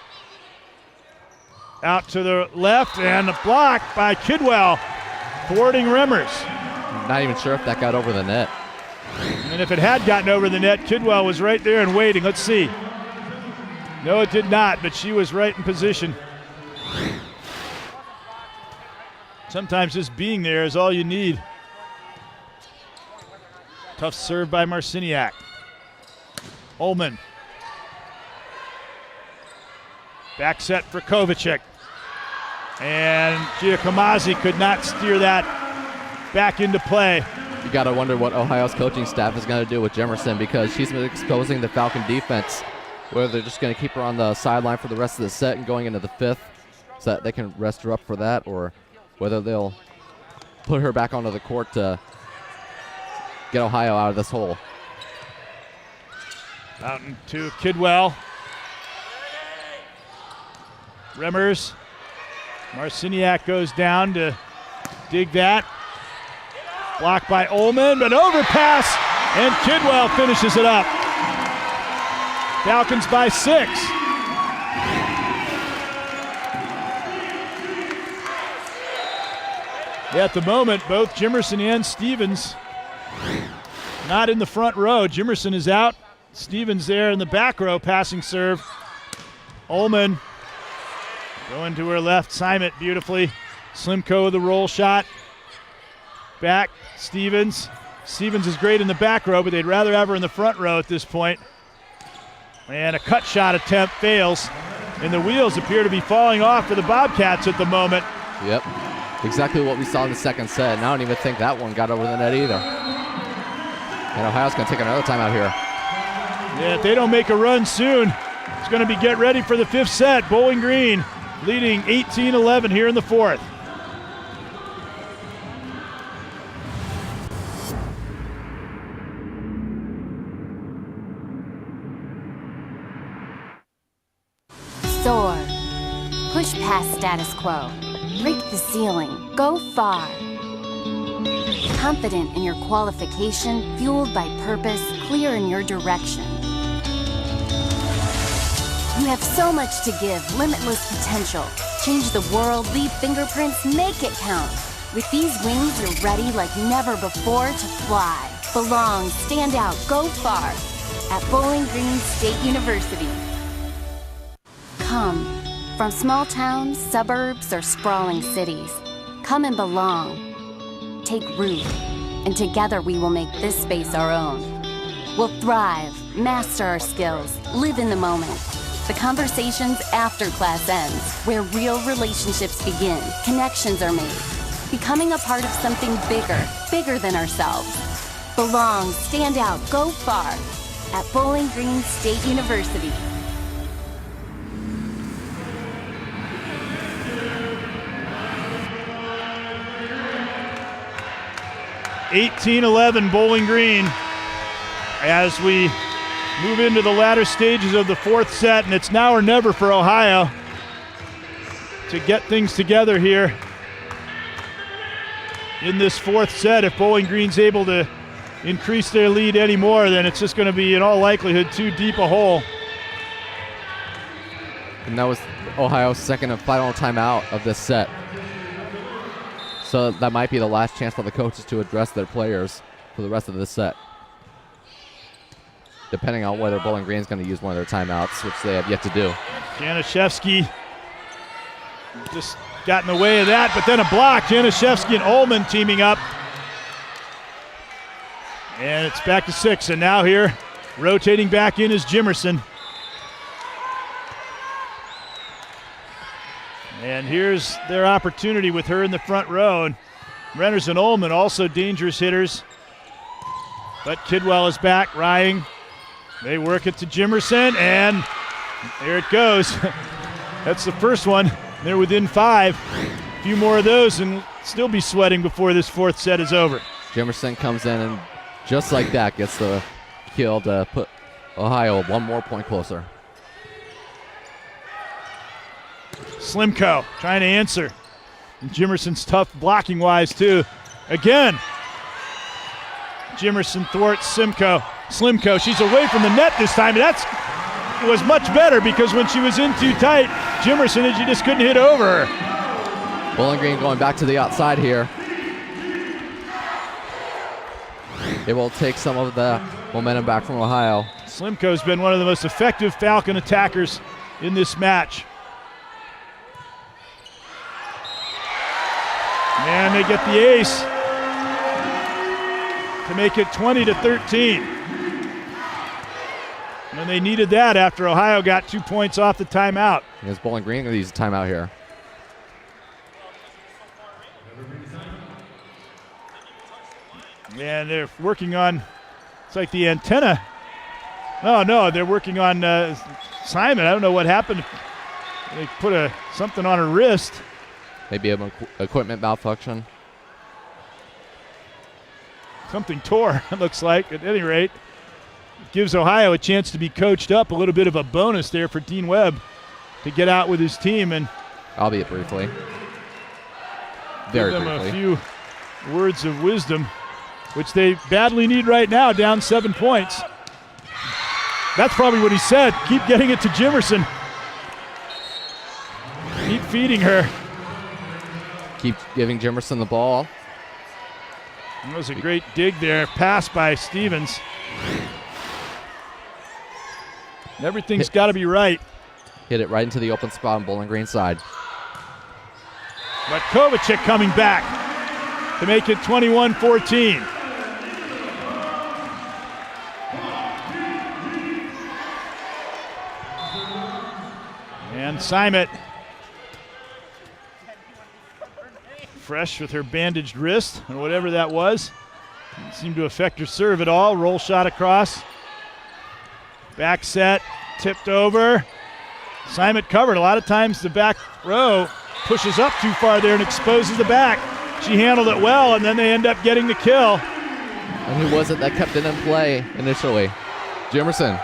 A: Out to the left, and a block by Kidwell, thwarting Remmers.
B: Not even sure if that got over the net.
A: And if it had gotten over the net, Kidwell was right there and waiting. Let's see. No, it did not, but she was right in position. Sometimes just being there is all you need. Tough serve by Marciniak. Ullman. Back set for Kovacic. And Giacomassi could not steer that back into play.
B: You got to wonder what Ohio's coaching staff is going to do with Jemerson, because she's been exposing the Falcon defense, whether they're just going to keep her on the sideline for the rest of the set and going into the fifth so that they can rest her up for that, or whether they'll put her back onto the court to get Ohio out of this hole.
A: Out to Kidwell. Remmers. Marciniak goes down to dig that. Blocked by Ullman, but overpass, and Kidwell finishes it up. Falcons by 6. At the moment, both Jimerson and Stevens not in the front row. Jimerson is out. Stevens there in the back row, passing serve. Ullman going to her left. Simon beautifully. Slimko with the roll shot. Back, Stevens. Stevens is great in the back row, but they'd rather have her in the front row at this point. And a cut shot attempt fails. And the wheels appear to be falling off for the Bobcats at the moment.
B: Yep. Exactly what we saw in the second set. And I don't even think that one got over the net either. And Ohio's going to take another timeout here.
A: Yeah, if they don't make a run soon, it's going to be get ready for the fifth set. Bowling Green leading 18-11 here in the fourth.
C: Soar. Push past status quo. Break the ceiling. Go far. Confident in your qualification, fueled by purpose, clear in your direction. You have so much to give, limitless potential. Change the world, leave fingerprints, make it count. With these wings, you're ready like never before to fly. Belong, stand out, go far. At Bowling Green State University. Come. From small towns, suburbs, or sprawling cities. Come and belong. Take root. And together we will make this space our own. We'll thrive, master our skills, live in the moment. The conversations after class ends, where real relationships begin, connections are made. Becoming a part of something bigger than ourselves. Belong, stand out, go far. At Bowling Green State University.
A: 18-11 Bowling Green as we move into the latter stages of the fourth set, and it's now or never for Ohio to get things together here in this fourth set. If Bowling Green's able to increase their lead anymore, then it's just going to be in all likelihood too deep a hole.
B: And that was Ohio's second and final timeout of this set. So that might be the last chance for the coaches to address their players for the rest of this set, depending on whether Bowling Green's going to use one of their timeouts, which they have yet to do.
A: Januszewski just got in the way of that, but then a block. Januszewski and Ullman teaming up. And it's back to 6, and now here, rotating back in is Jimerson. And here's their opportunity with her in the front row. And Renners and Ullman also dangerous hitters. But Kidwell is back, Rying. They work it to Jimerson, and there it goes. That's the first one. They're within 5. A few more of those and still be sweating before this fourth set is over.
B: Jimerson comes in and just like that gets the kill to put Ohio one more point closer.
A: Slimko trying to answer. And Jimerson's tough blocking wise too. Again, Jimerson thwarts Slimko. She's away from the net this time. That was much better because when she was in too tight, Jimerson, she just couldn't hit over her.
B: Bowling Green going back to the outside here. It will take some of the momentum back from Ohio.
A: Slimko's been one of the most effective Falcon attackers in this match. And they get the ace to make it 20-13. And they needed that after Ohio got 2 points off the timeout.
B: Is Bowling Green going to use a timeout here?
A: And they're working on, it's like the antenna. Oh, no, they're working on Simon. I don't know what happened. They put something on her wrist.
B: Maybe an equipment malfunction.
A: Something tore, it looks like. At any rate, it gives Ohio a chance to be coached up. A little bit of a bonus there for Dean Webb to get out with his team and
B: albeit briefly. Very
A: give them
B: briefly.
A: A few words of wisdom, which they badly need right now, down 7 points. That's probably what he said. Keep getting it to Jimerson. Keep feeding her.
B: Keep giving Jimerson the ball.
A: That was a great dig there. Pass by Stevens. Everything's got to be right.
B: Hit it right into the open spot on Bowling Green side.
A: But Kovacic coming back to make it 21-14. And Simon, fresh with her bandaged wrist, or whatever that was. Didn't seem to affect her serve at all. Roll shot across. Back set, tipped over. Simon covered. A lot of times the back row pushes up too far there and exposes the back. She handled it well, and then they end up getting the kill.
B: And who was it that kept it in play initially? Jimerson.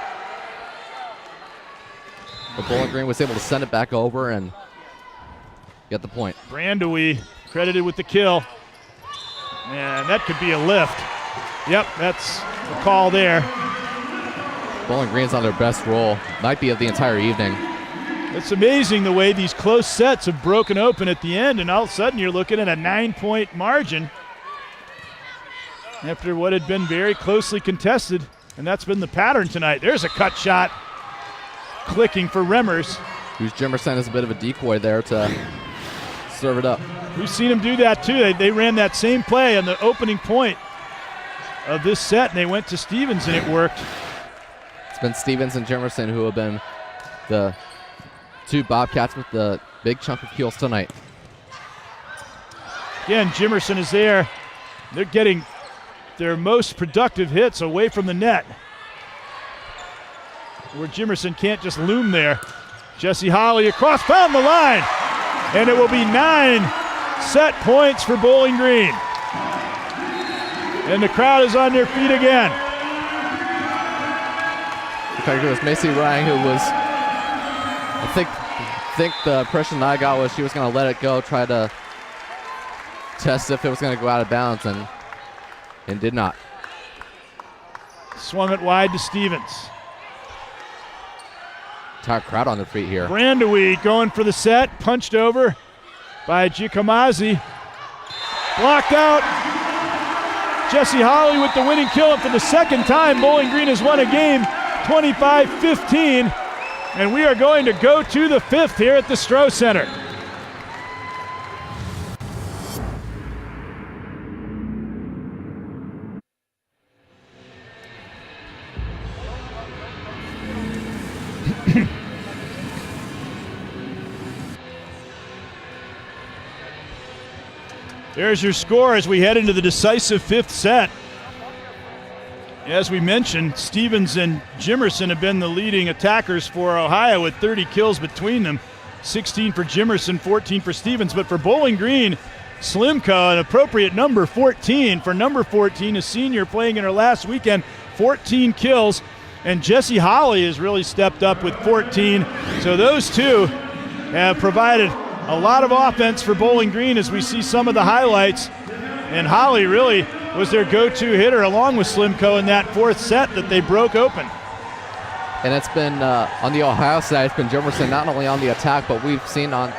B: But Bowling Green was able to send it back over and get the point.
A: Brandewie credited with the kill. And that could be a lift. Yep, that's the call there.
B: Bowling Green's on their best roll. Might be of the entire evening.
A: It's amazing the way these close sets have broken open at the end, and all of a sudden you're looking at a 9-point margin after what had been very closely contested, and that's been the pattern tonight. There's a cut shot clicking for Remmers.
B: Who's Jimerson is a bit of a decoy there to serve it up.
A: We've seen him do that too. They ran that same play on the opening point of this set, and they went to Stevens, and it worked.
B: It's been Stevens and Jimerson who have been the two Bobcats with the big chunk of kills tonight.
A: Again, Jimerson is there. They're getting their most productive hits away from the net, where Jimerson can't just loom there. Jesse Holly across, found the line, and it will be 9 set points for Bowling Green. And the crowd is on their feet again.
B: In fact, it was Macy Ryan who was, I think the impression I got was she was going to let it go, try to test if it was going to go out of bounds, and did not.
A: Swung it wide to Stevens.
B: Entire crowd on their feet here.
A: Brandewie going for the set, punched over by Giacomazzi. Blocked out. Jesse Holly with the winning kill, and for the second time, Bowling Green has won a game 25-15, and we are going to go to the 5th here at the Stroh Center. There's your score as we head into the decisive 5th set. As we mentioned, Stevens and Jimerson have been the leading attackers for Ohio with 30 kills between them. 16 for Jimerson, 14 for Stevens. But for Bowling Green, Slimka, an appropriate number, 14. For number 14, a senior playing in her last weekend, 14 kills. And Jesse Holly has really stepped up with 14. So those two have provided a lot of offense for Bowling Green as we see some of the highlights. And Holly really was their go-to hitter along with Slimko in that 4th set that they broke open.
B: And it's been, on the Ohio side, it's been Jimerson not only on the attack, but we've seen on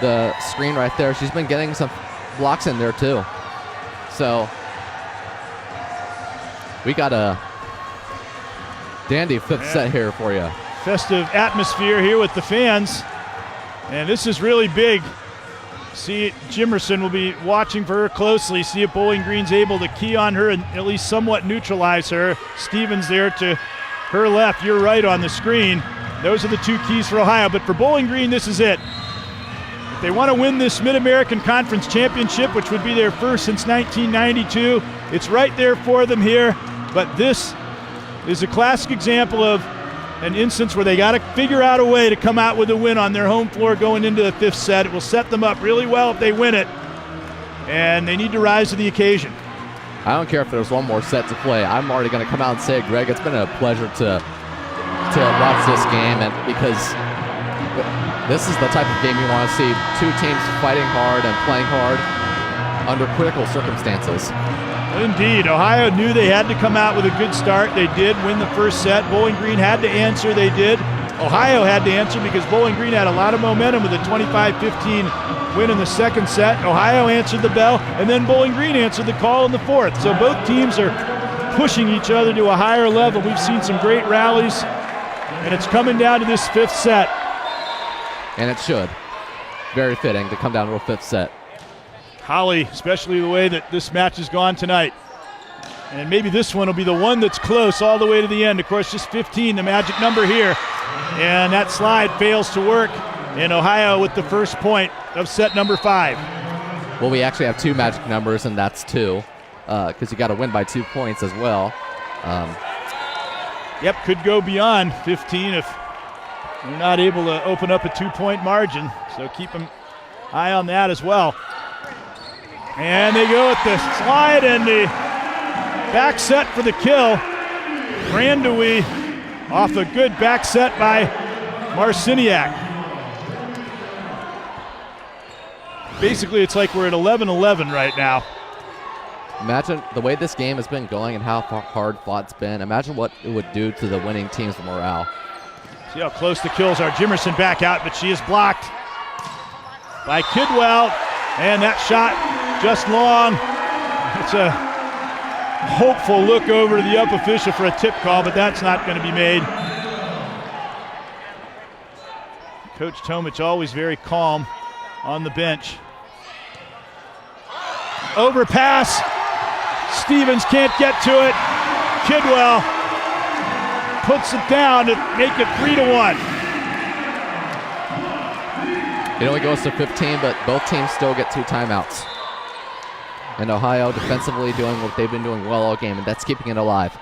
B: the screen right there, she's been getting some blocks in there too. So we got a dandy 5th set here for you.
A: festive atmosphere here with the fans. And this is really big. See, Jimerson will be watching for her closely, see if Bowling Green's able to key on her and at least somewhat neutralize her. Stevens there to her left, you're right on the screen. Those are the two keys for Ohio, but for Bowling Green, this is it. If they want to win this Mid-American Conference Championship, which would be their first since 1992, it's right there for them here, but this is a classic example of an instance where they got to figure out a way to come out with a win on their home floor going into the fifth set. It will set them up really well if they win it, and they need to rise to the occasion.
B: I don't care if there's one more set to play. I'm already going to come out and say, Greg, it's been a pleasure to watch this game, and because this is the type of game you want to see. Two teams fighting hard and playing hard under critical circumstances.
A: Indeed, Ohio knew they had to come out with a good start. They did win the first set. Bowling Green had to answer. They did. Ohio had to answer because Bowling Green had a lot of momentum with a 25-15 win in the second set. Ohio answered the bell, and then Bowling Green answered the call in the fourth. So both teams are pushing each other to a higher level. We've seen some great rallies, and it's coming down to this fifth set.
B: And it should. Very fitting to come down to a fifth set.
A: Holly, especially the way that this match has gone tonight. And maybe this one will be the one that's close all the way to the end. Of course, just 15, the magic number here. And that slide fails to work. And Ohio with the first point of set number 5.
B: Well, we actually have two magic numbers, and that's 2. Because you got to win by 2 points as well.
A: Yep, could go beyond 15 if you're not able to open up a 2-point margin. So keep an eye on that as well. And they go with the slide and the back set for the kill. Brandewie off a good back set by Marciniak. Basically, it's like we're at 11-11 right now.
B: Imagine the way this game has been going and how hard fought it's been. Imagine what it would do to the winning team's morale.
A: See how close the kills are. Jimerson back out, but she is blocked by Kidwell. And that shot just long. It's a hopeful look over to the up official for a tip call, but that's not going to be made. Coach Tomich always very calm on the bench. Overpass. Stevens can't get to it. Kidwell puts it down to make it 3-1.
B: It only goes to 15, but both teams still get 2 timeouts. And Ohio defensively doing what they've been doing well all game, and that's keeping it alive.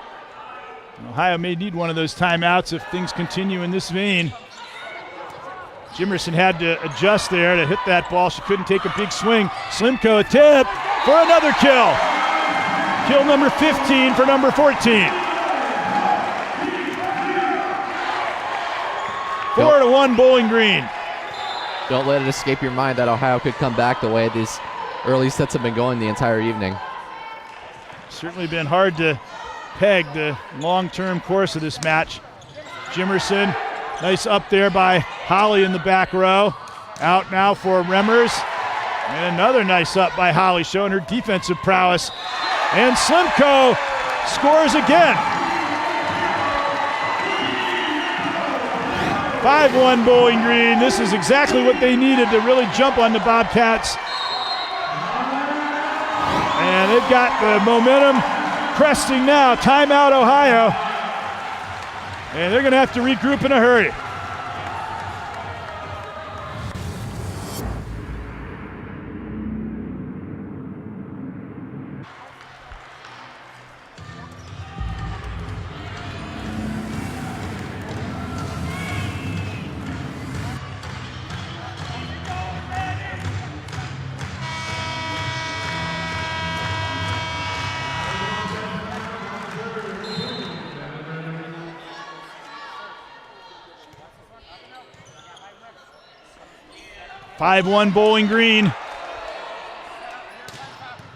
A: Ohio may need one of those timeouts if things continue in this vein. Jimerson had to adjust there to hit that ball. She couldn't take a big swing. Slimko a tip for another kill. Kill number 15 for number 14. 4-1 Bowling Green.
B: Don't let it escape your mind that Ohio could come back the way these early sets have been going the entire evening.
A: Certainly been hard to peg the long-term course of this match. Jimerson, nice up there by Holly in the back row. Out now for Remmers. And another nice up by Holly, showing her defensive prowess. And Slimko scores again. 5-1 Bowling Green. This is exactly what they needed to really jump on the Bobcats. And they've got the momentum cresting now. Timeout, Ohio. And they're going to have to regroup in a hurry. (5-1 Bowling Green.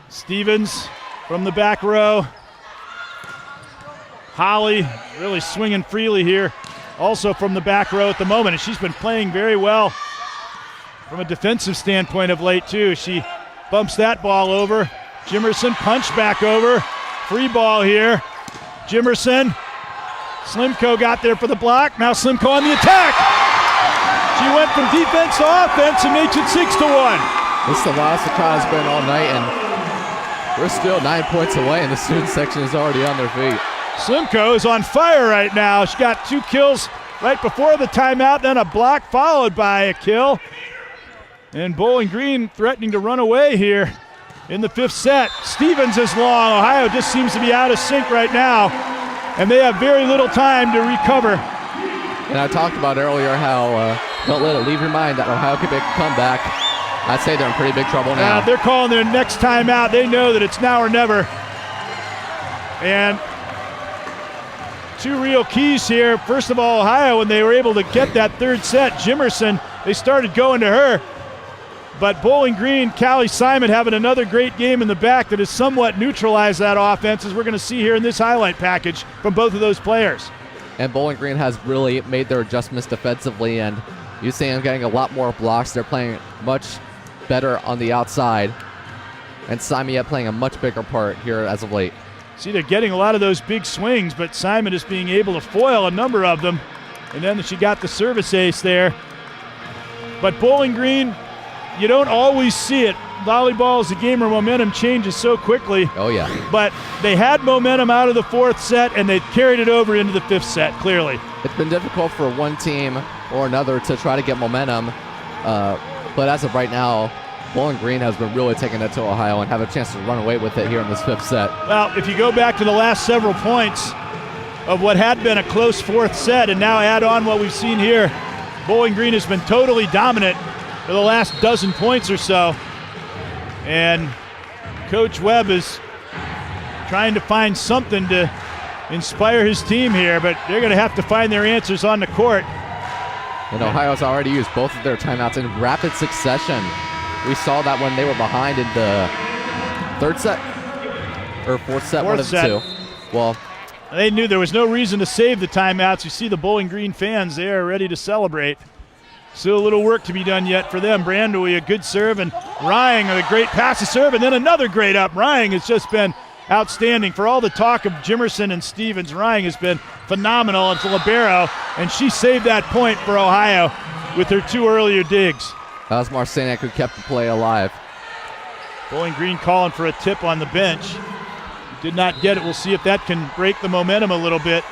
A: Stevens from the back row. Holly really swinging freely here, also from the back row at the moment, and she's been playing very well from a defensive standpoint of late too. She bumps that ball over. Jimerson punch back over. Free ball here. Jimerson Slimko got there for the block. Now Slimko on the attack. She went from defense to offense and makes it 6-1.
B: This is the last the crowd has been all night, and we're still 9 points away, and the student section is already on their feet.
A: Slimko is on fire right now. She got 2 kills right before the timeout, then a block followed by a kill. And Bowling Green threatening to run away here in the 5th set. Stevens is long. Ohio just seems to be out of sync right now, and they have very little time to recover.
B: And I talked about earlier how don't let it leave your mind that Ohio could make a comeback. I'd say they're in pretty big trouble now.
A: They're calling their next timeout. They know that it's now or never. And 2 real keys here. First of all, Ohio, when they were able to get that 3rd set, Jimerson, they started going to her. But Bowling Green, Callie Simon having another great game in the back that has somewhat neutralized that offense, as we're going to see here in this highlight package from both of those players.
B: And Bowling Green has really made their adjustments defensively, and you see them getting a lot more blocks. They're playing much better on the outside, and Simon playing a much bigger part here as of late.
A: See, they're getting a lot of those big swings, but Simon is being able to foil a number of them. And then she got the service ace there. But Bowling Green, you don't always see it. Volleyball is a game where momentum changes so quickly.
B: Oh, yeah.
A: But they had momentum out of the 4th set, and they carried it over into the 5th set, clearly.
B: It's been difficult for one team or another to try to get momentum. But as of right now, Bowling Green has been really taking it to Ohio and have a chance to run away with it here in this 5th set.
A: Well, if you go back to the last several points of what had been a close 4th set and now add on what we've seen here, Bowling Green has been totally dominant for the last dozen points or so. And Coach Webb is trying to find something to inspire his team here, but they're going to have to find their answers on the court.
B: And Ohio's already used both of their timeouts in rapid succession. We saw that when they were behind in the 3rd set or 4th set, one of the two. Well,
A: they knew there was no reason to save the timeouts. You see the Bowling Green fans, they are ready to celebrate. Still a little work to be done yet for them. Brandowy, a good serve, and Rying, a great pass to serve, and then another great up. Rying has just been outstanding. For all the talk of Jimerson and Stevens, Rying has been phenomenal. It's libero, and she saved that point for Ohio with her 2 earlier digs.
B: that was Marcinek who kept the play alive.
A: Bowling Green calling for a tip on the bench. Did not get it. We'll see if that can break the momentum a little bit.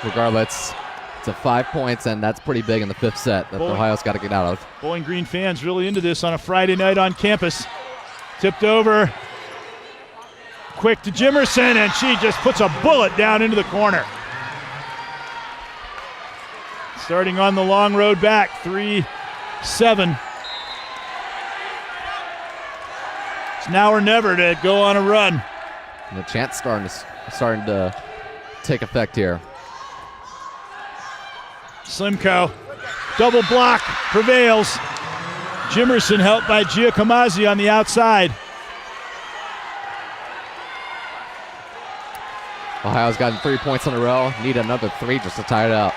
B: Regardless, it's a 5 points, and that's pretty big in the 5th set that Ohio's got to get out of.
A: Bowling Green fans really into this on a Friday night on campus. Tipped over. Quick to Jimerson, and she just puts a bullet down into the corner. Starting on the long road back, 3-7. It's now or never to go on a run.
B: And the chant's starting to take effect here.
A: Slimko, double block, prevails. Jimerson helped by Giacomazzi on the outside.
B: Ohio's gotten 3 points in a row. Need another 3 just to tie it up.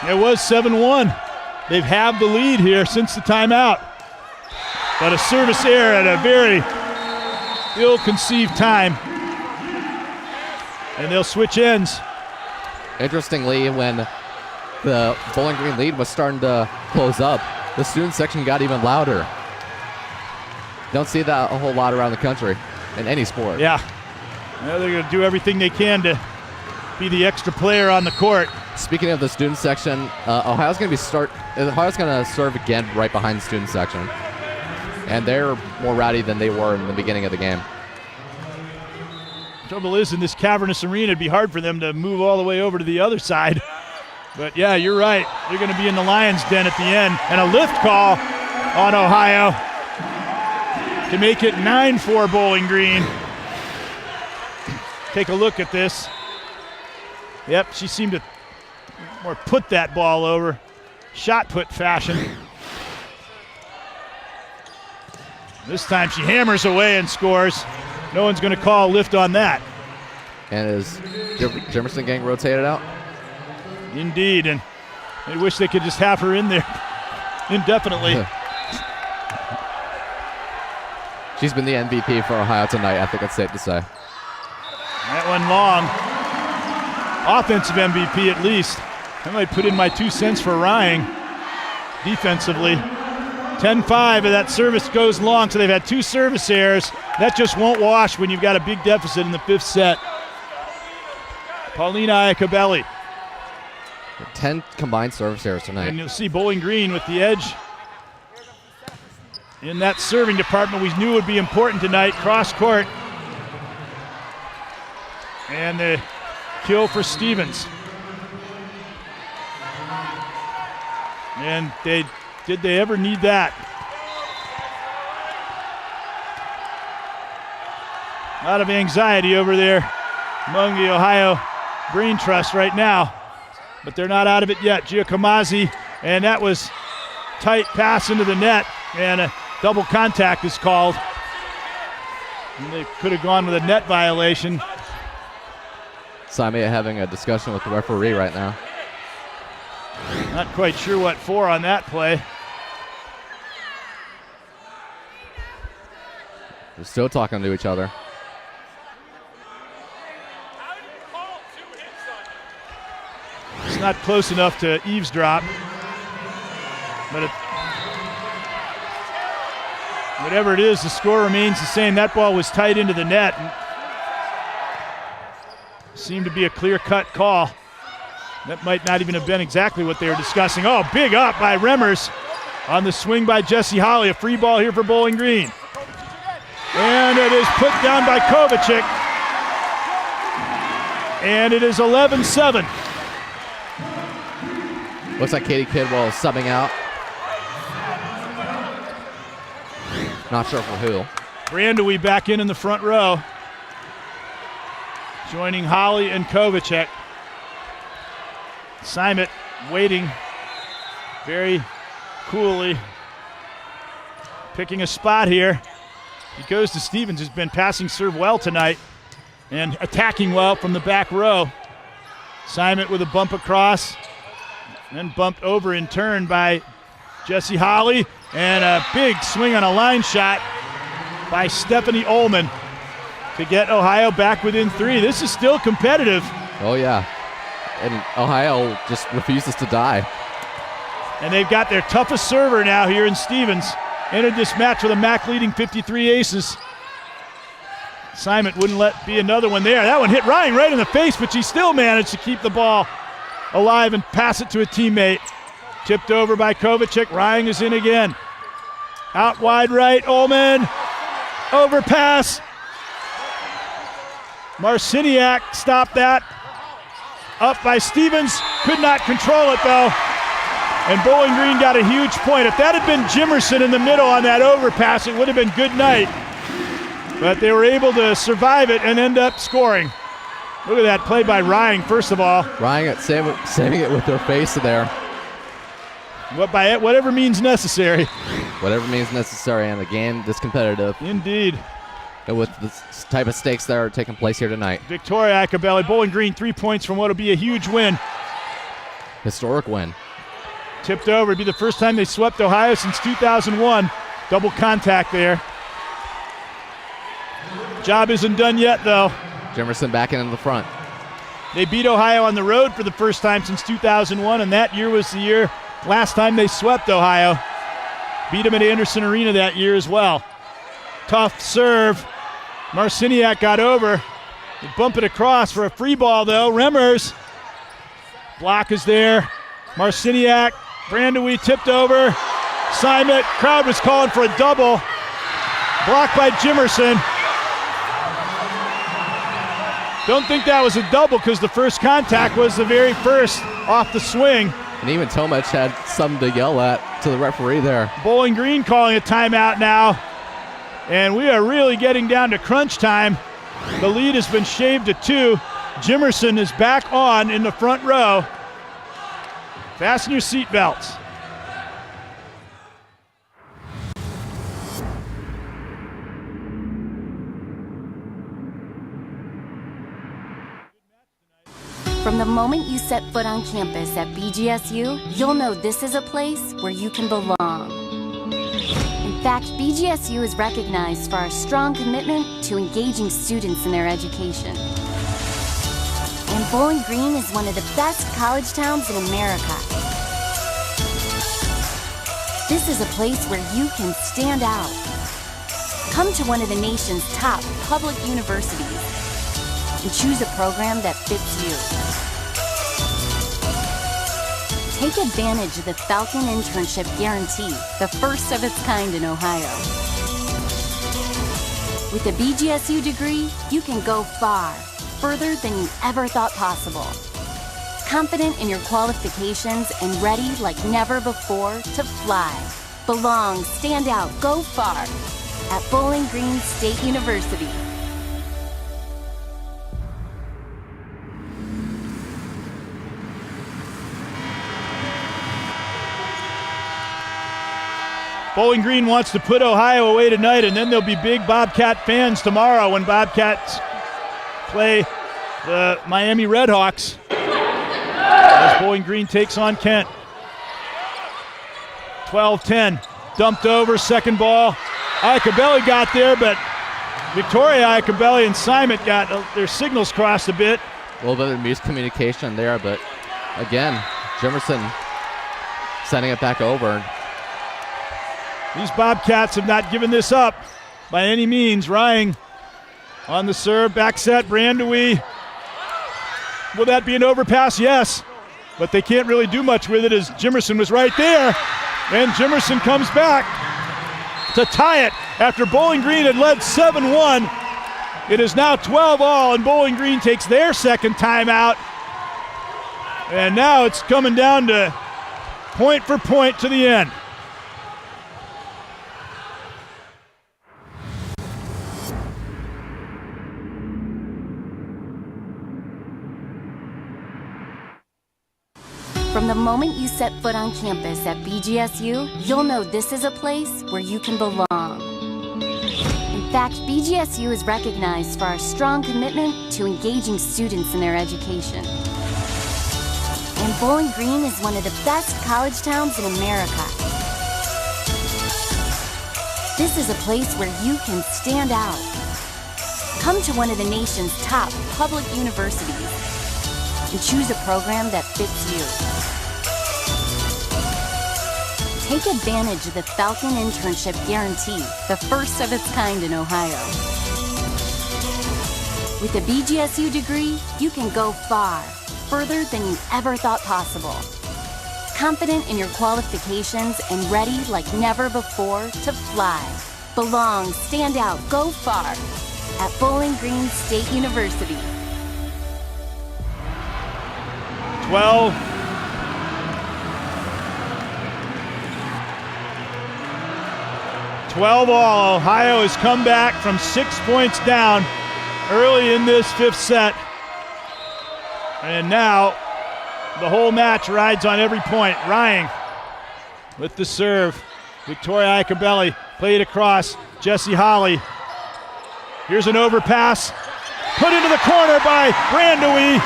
A: It was 7-1. They've had the lead here since the timeout. But a service error at a very ill-conceived time. And they'll switch ends.
B: Interestingly, when the Bowling Green lead was starting to close up, the student section got even louder. Don't see that a whole lot around the country in any sport.
A: Yeah. Well, they're going to do everything they can to be the extra player on the court.
B: Speaking of the student section, Ohio's going to serve again right behind the student section. And they're more rowdy than they were in the beginning of the game.
A: Trouble is, in this cavernous arena, it'd be hard for them to move all the way over to the other side. But yeah, you're right. They're going to be in the lion's den at the end. And a lift call on Ohio to make it 9-4 Bowling Green. Take a look at this. Yep, she seemed to more put that ball over. Shot put fashion. This time she hammers away and scores. No one's going to call a lift on that.
B: And is Jimerson getting rotated out?
A: Indeed, and I wish they could just have her in there indefinitely.
B: She's been the MVP for Ohio tonight, I think it's safe to say.
A: That one long. offensive MVP at least. I might put in my 2 cents for Rying defensively. 10-5, and that service goes long, so they've had 2 service errors. That just won't wash when you've got a big deficit in the 5th set. Paulina Iacobelli.
B: 10 combined service errors tonight.
A: And you'll see Bowling Green with the edge in that serving department we knew would be important tonight. Cross court. And the kill for Stevens. And did they ever need that? A lot of anxiety over there among the Ohio Brain Trust right now, but they're not out of it yet. Giacomazzi, and that was tight pass into the net, and a double contact is called. And they could have gone with a net violation.
B: Simea having a discussion with the referee right now.
A: Not quite sure what for on that play.
B: They're still talking to each other.
A: It's not close enough to eavesdrop, but whatever it is, the score remains the same. That ball was tight into the net. Seemed to be a clear-cut call. That might not even have been exactly what they were discussing. Oh, big up by Remmers on the swing by Jesse Holly. A free ball here for Bowling Green. And it is put down by Kovacic. And it is 11-7.
B: Looks like Katie Kidwell is subbing out. Not sure for who.
A: Brandewie back in the front row, joining Holly and Kovacic. Simon waiting very coolly, picking a spot here. He goes to Stevens, who's been passing serve well tonight and attacking well from the back row. Simon with a bump across, then bumped over in turn by Jesse Holly, and a big swing on a line shot by Stephanie Ullman to get Ohio back within 3. This is still competitive.
B: Oh, yeah. And Ohio just refuses to die.
A: And they've got their toughest server now here in Stevens. Entered this match with a MAC leading 53 aces. Simon wouldn't let be another one there. That one hit Ryan right in the face, but she still managed to keep the ball alive and pass it to a teammate. Tipped over by Kovacic. Ryan is in again. Out wide right, Ullman. Overpass. Marciniak stopped that. Up by Stevens. Could not control it, though. And Bowling Green got a huge point. If that had been Jimerson in the middle on that overpass, it would have been good night. But they were able to survive it and end up scoring. Look at that play by Ryan, first of all.
B: Ryan saving it with her face there.
A: Whatever means necessary.
B: Whatever means necessary, and the game this competitive.
A: Indeed.
B: And with this type of stakes that are taking place here tonight.
A: Victoria Iacobelli, Bowling Green, 3 points from what will be a huge win.
B: Historic win.
A: Tipped over. It'd be the first time they swept Ohio since 2001. Double contact there. Job isn't done yet, though.
B: Jimerson back in the front.
A: They beat Ohio on the road for the first time since 2001, and that year was the year last time they swept Ohio. Beat them at Anderson Arena that year as well. Tough serve. Marciniak got over. They bump it across for a free ball, though. Remmers. Block is there. Marciniak. Brandewie tipped over. Simon. Crowd was calling for a double. Blocked by Jimerson. Don't think that was a double because the first contact was the very first off the swing.
B: And even Tomic had something to yell at to the referee there.
A: Bowling Green calling a timeout now. And we are really getting down to crunch time. The lead has been shaved to 2. Jimerson is back on in the front row. Fasten your seatbelts.
C: From the moment you set foot on campus at BGSU, you'll know this is a place where you can belong. In fact, BGSU is recognized for our strong commitment to engaging students in their education. And Bowling Green is one of the best college towns in America. This is a place where you can stand out. Come to one of the nation's top public universities and choose a program that fits you. Take advantage of the Falcon Internship Guarantee, the first of its kind in Ohio. With a BGSU degree, you can go far, further than you ever thought possible. Confident in your qualifications and ready like never before to fly. Belong, stand out, go far at Bowling Green State University.
A: Bowling Green wants to put Ohio away tonight, and then there'll be big Bobcat fans tomorrow when Bobcats play the Miami Redhawks as Bowling Green takes on Kent. 12-10, dumped over, second ball. Iacobelli got there, but Victoria Iacobelli and Simon got their signals crossed a bit.
B: A little bit of miscommunication there, but again, Jimerson sending it back over.
A: These Bobcats have not given this up by any means. Rying on the serve, back set, Brandewie. Will that be an overpass? Yes, but they can't really do much with it as Jimerson was right there. And Jimerson comes back to tie it after Bowling Green had led 7-1. It is now 12-all, and Bowling Green takes their second timeout. And now it's coming down to point for point to the end.
C: From the moment you set foot on campus at BGSU, you'll know this is a place where you can belong. In fact, BGSU is recognized for our strong commitment to engaging students in their education. And Bowling Green is one of the best college towns in America. This is a place where you can stand out. Come to one of the nation's top public universities and choose a program that fits you. Take advantage of the Falcon Internship Guarantee, the first of its kind in Ohio. With a BGSU degree, you can go far, further than you ever thought possible. Confident in your qualifications and ready like never before to fly. Belong, stand out, go far at Bowling Green State University.
A: 12 all. Ohio has come back from 6 points down early in this fifth set. And now the whole match rides on every point. Rying with the serve. Victoria Iacobelli played across. Jessie Holly. Here's an overpass. Put into the corner by Brandewie.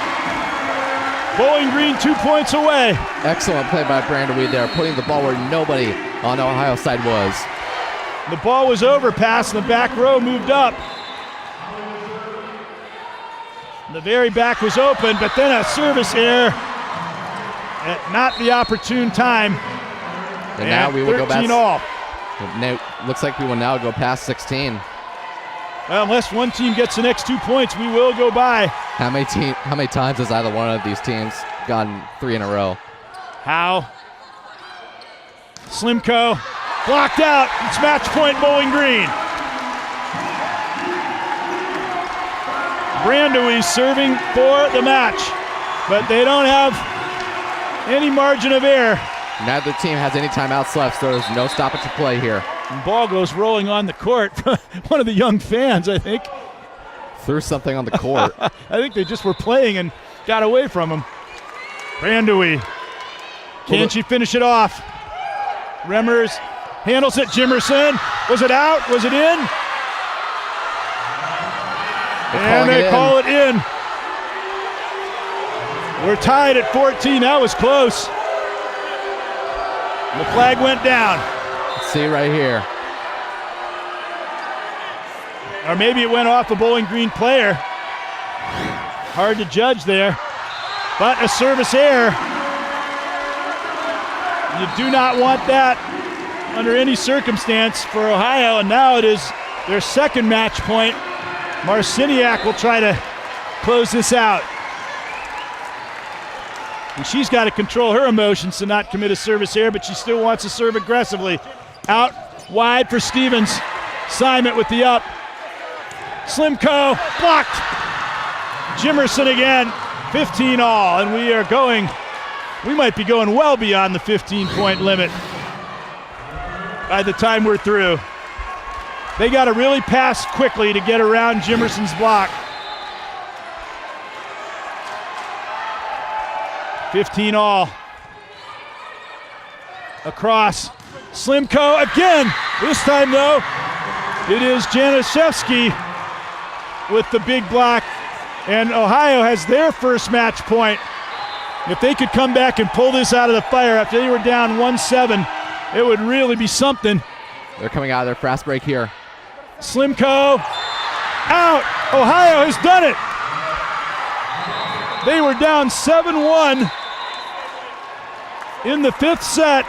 A: Bowling Green 2 points away.
B: Excellent play by Brandewie there, putting the ball where nobody on the Ohio side was.
A: The ball was overpassed and the back row moved up. The very back was open, but then a service error at not the opportune time.
B: And now we will go past
A: 13 all.
B: Looks like we will now go past 16.
A: Well, unless one team gets the next 2 points, we will go by.
B: How many times has either one of these teams gotten 3 in a row?
A: Howe. Slimko. Blocked out. It's match point Bowling Green. Brandewie serving for the match, but they don't have any margin of error.
B: Neither team has any timeouts left, so there's no stoppage to play here.
A: And ball goes rolling on the court. One of the young fans, I think.
B: Threw something on the court.
A: I think they just were playing and got away from him. Brandewie. Can she finish it off? Remmers handles it. Jimerson. Was it out? Was it in? And they call it in. We're tied at 14. That was close. The flag went down.
B: Let's see right here.
A: Or maybe it went off a Bowling Green player. Hard to judge there, but a service error. You do not want that under any circumstance for Ohio, and now it is their second match point. Marciniak will try to close this out. And she's got to control her emotions to not commit a service error, but she still wants to serve aggressively. Out wide for Stevens. Simon with the up. Slimko blocked. Jimerson again, 15 all, and we might be going well beyond the 15-point limit by the time we're through. They got to really pass quickly to get around Jimerson's block. 15 all. Across. Slimko again. This time, though, it is Januszewski with the big block. And Ohio has their first match point. If they could come back and pull this out of the fire after they were down 1-7, it would really be something.
B: They're coming out of their fast break here.
A: Slimko out. Ohio has done it. They were down 7-1 in the fifth set,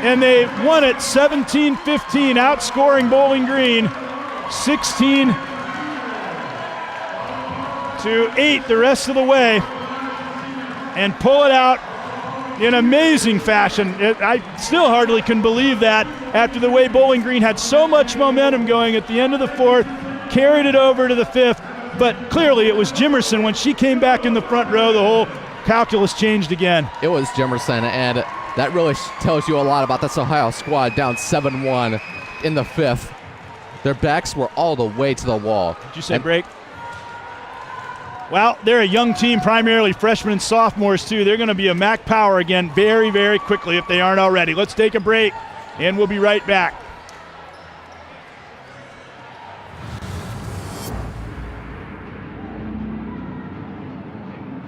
A: and they won it 17-15, outscoring Bowling Green 16-8 the rest of the way, and pull it out in amazing fashion. I still hardly can believe that after the way Bowling Green had so much momentum going at the end of the fourth, carried it over to the fifth, but clearly it was Jimerson. When she came back in the front row, the whole calculus changed again.
B: It was Jimerson, and that really tells you a lot about this Ohio squad, down 7-1 in the fifth. Their backs were all the way to the wall.
A: Did you say break? Well, they're a young team, primarily freshmen and sophomores, too. They're going to be a MAC power again very, very quickly if they aren't already. Let's take a break, and we'll be right back.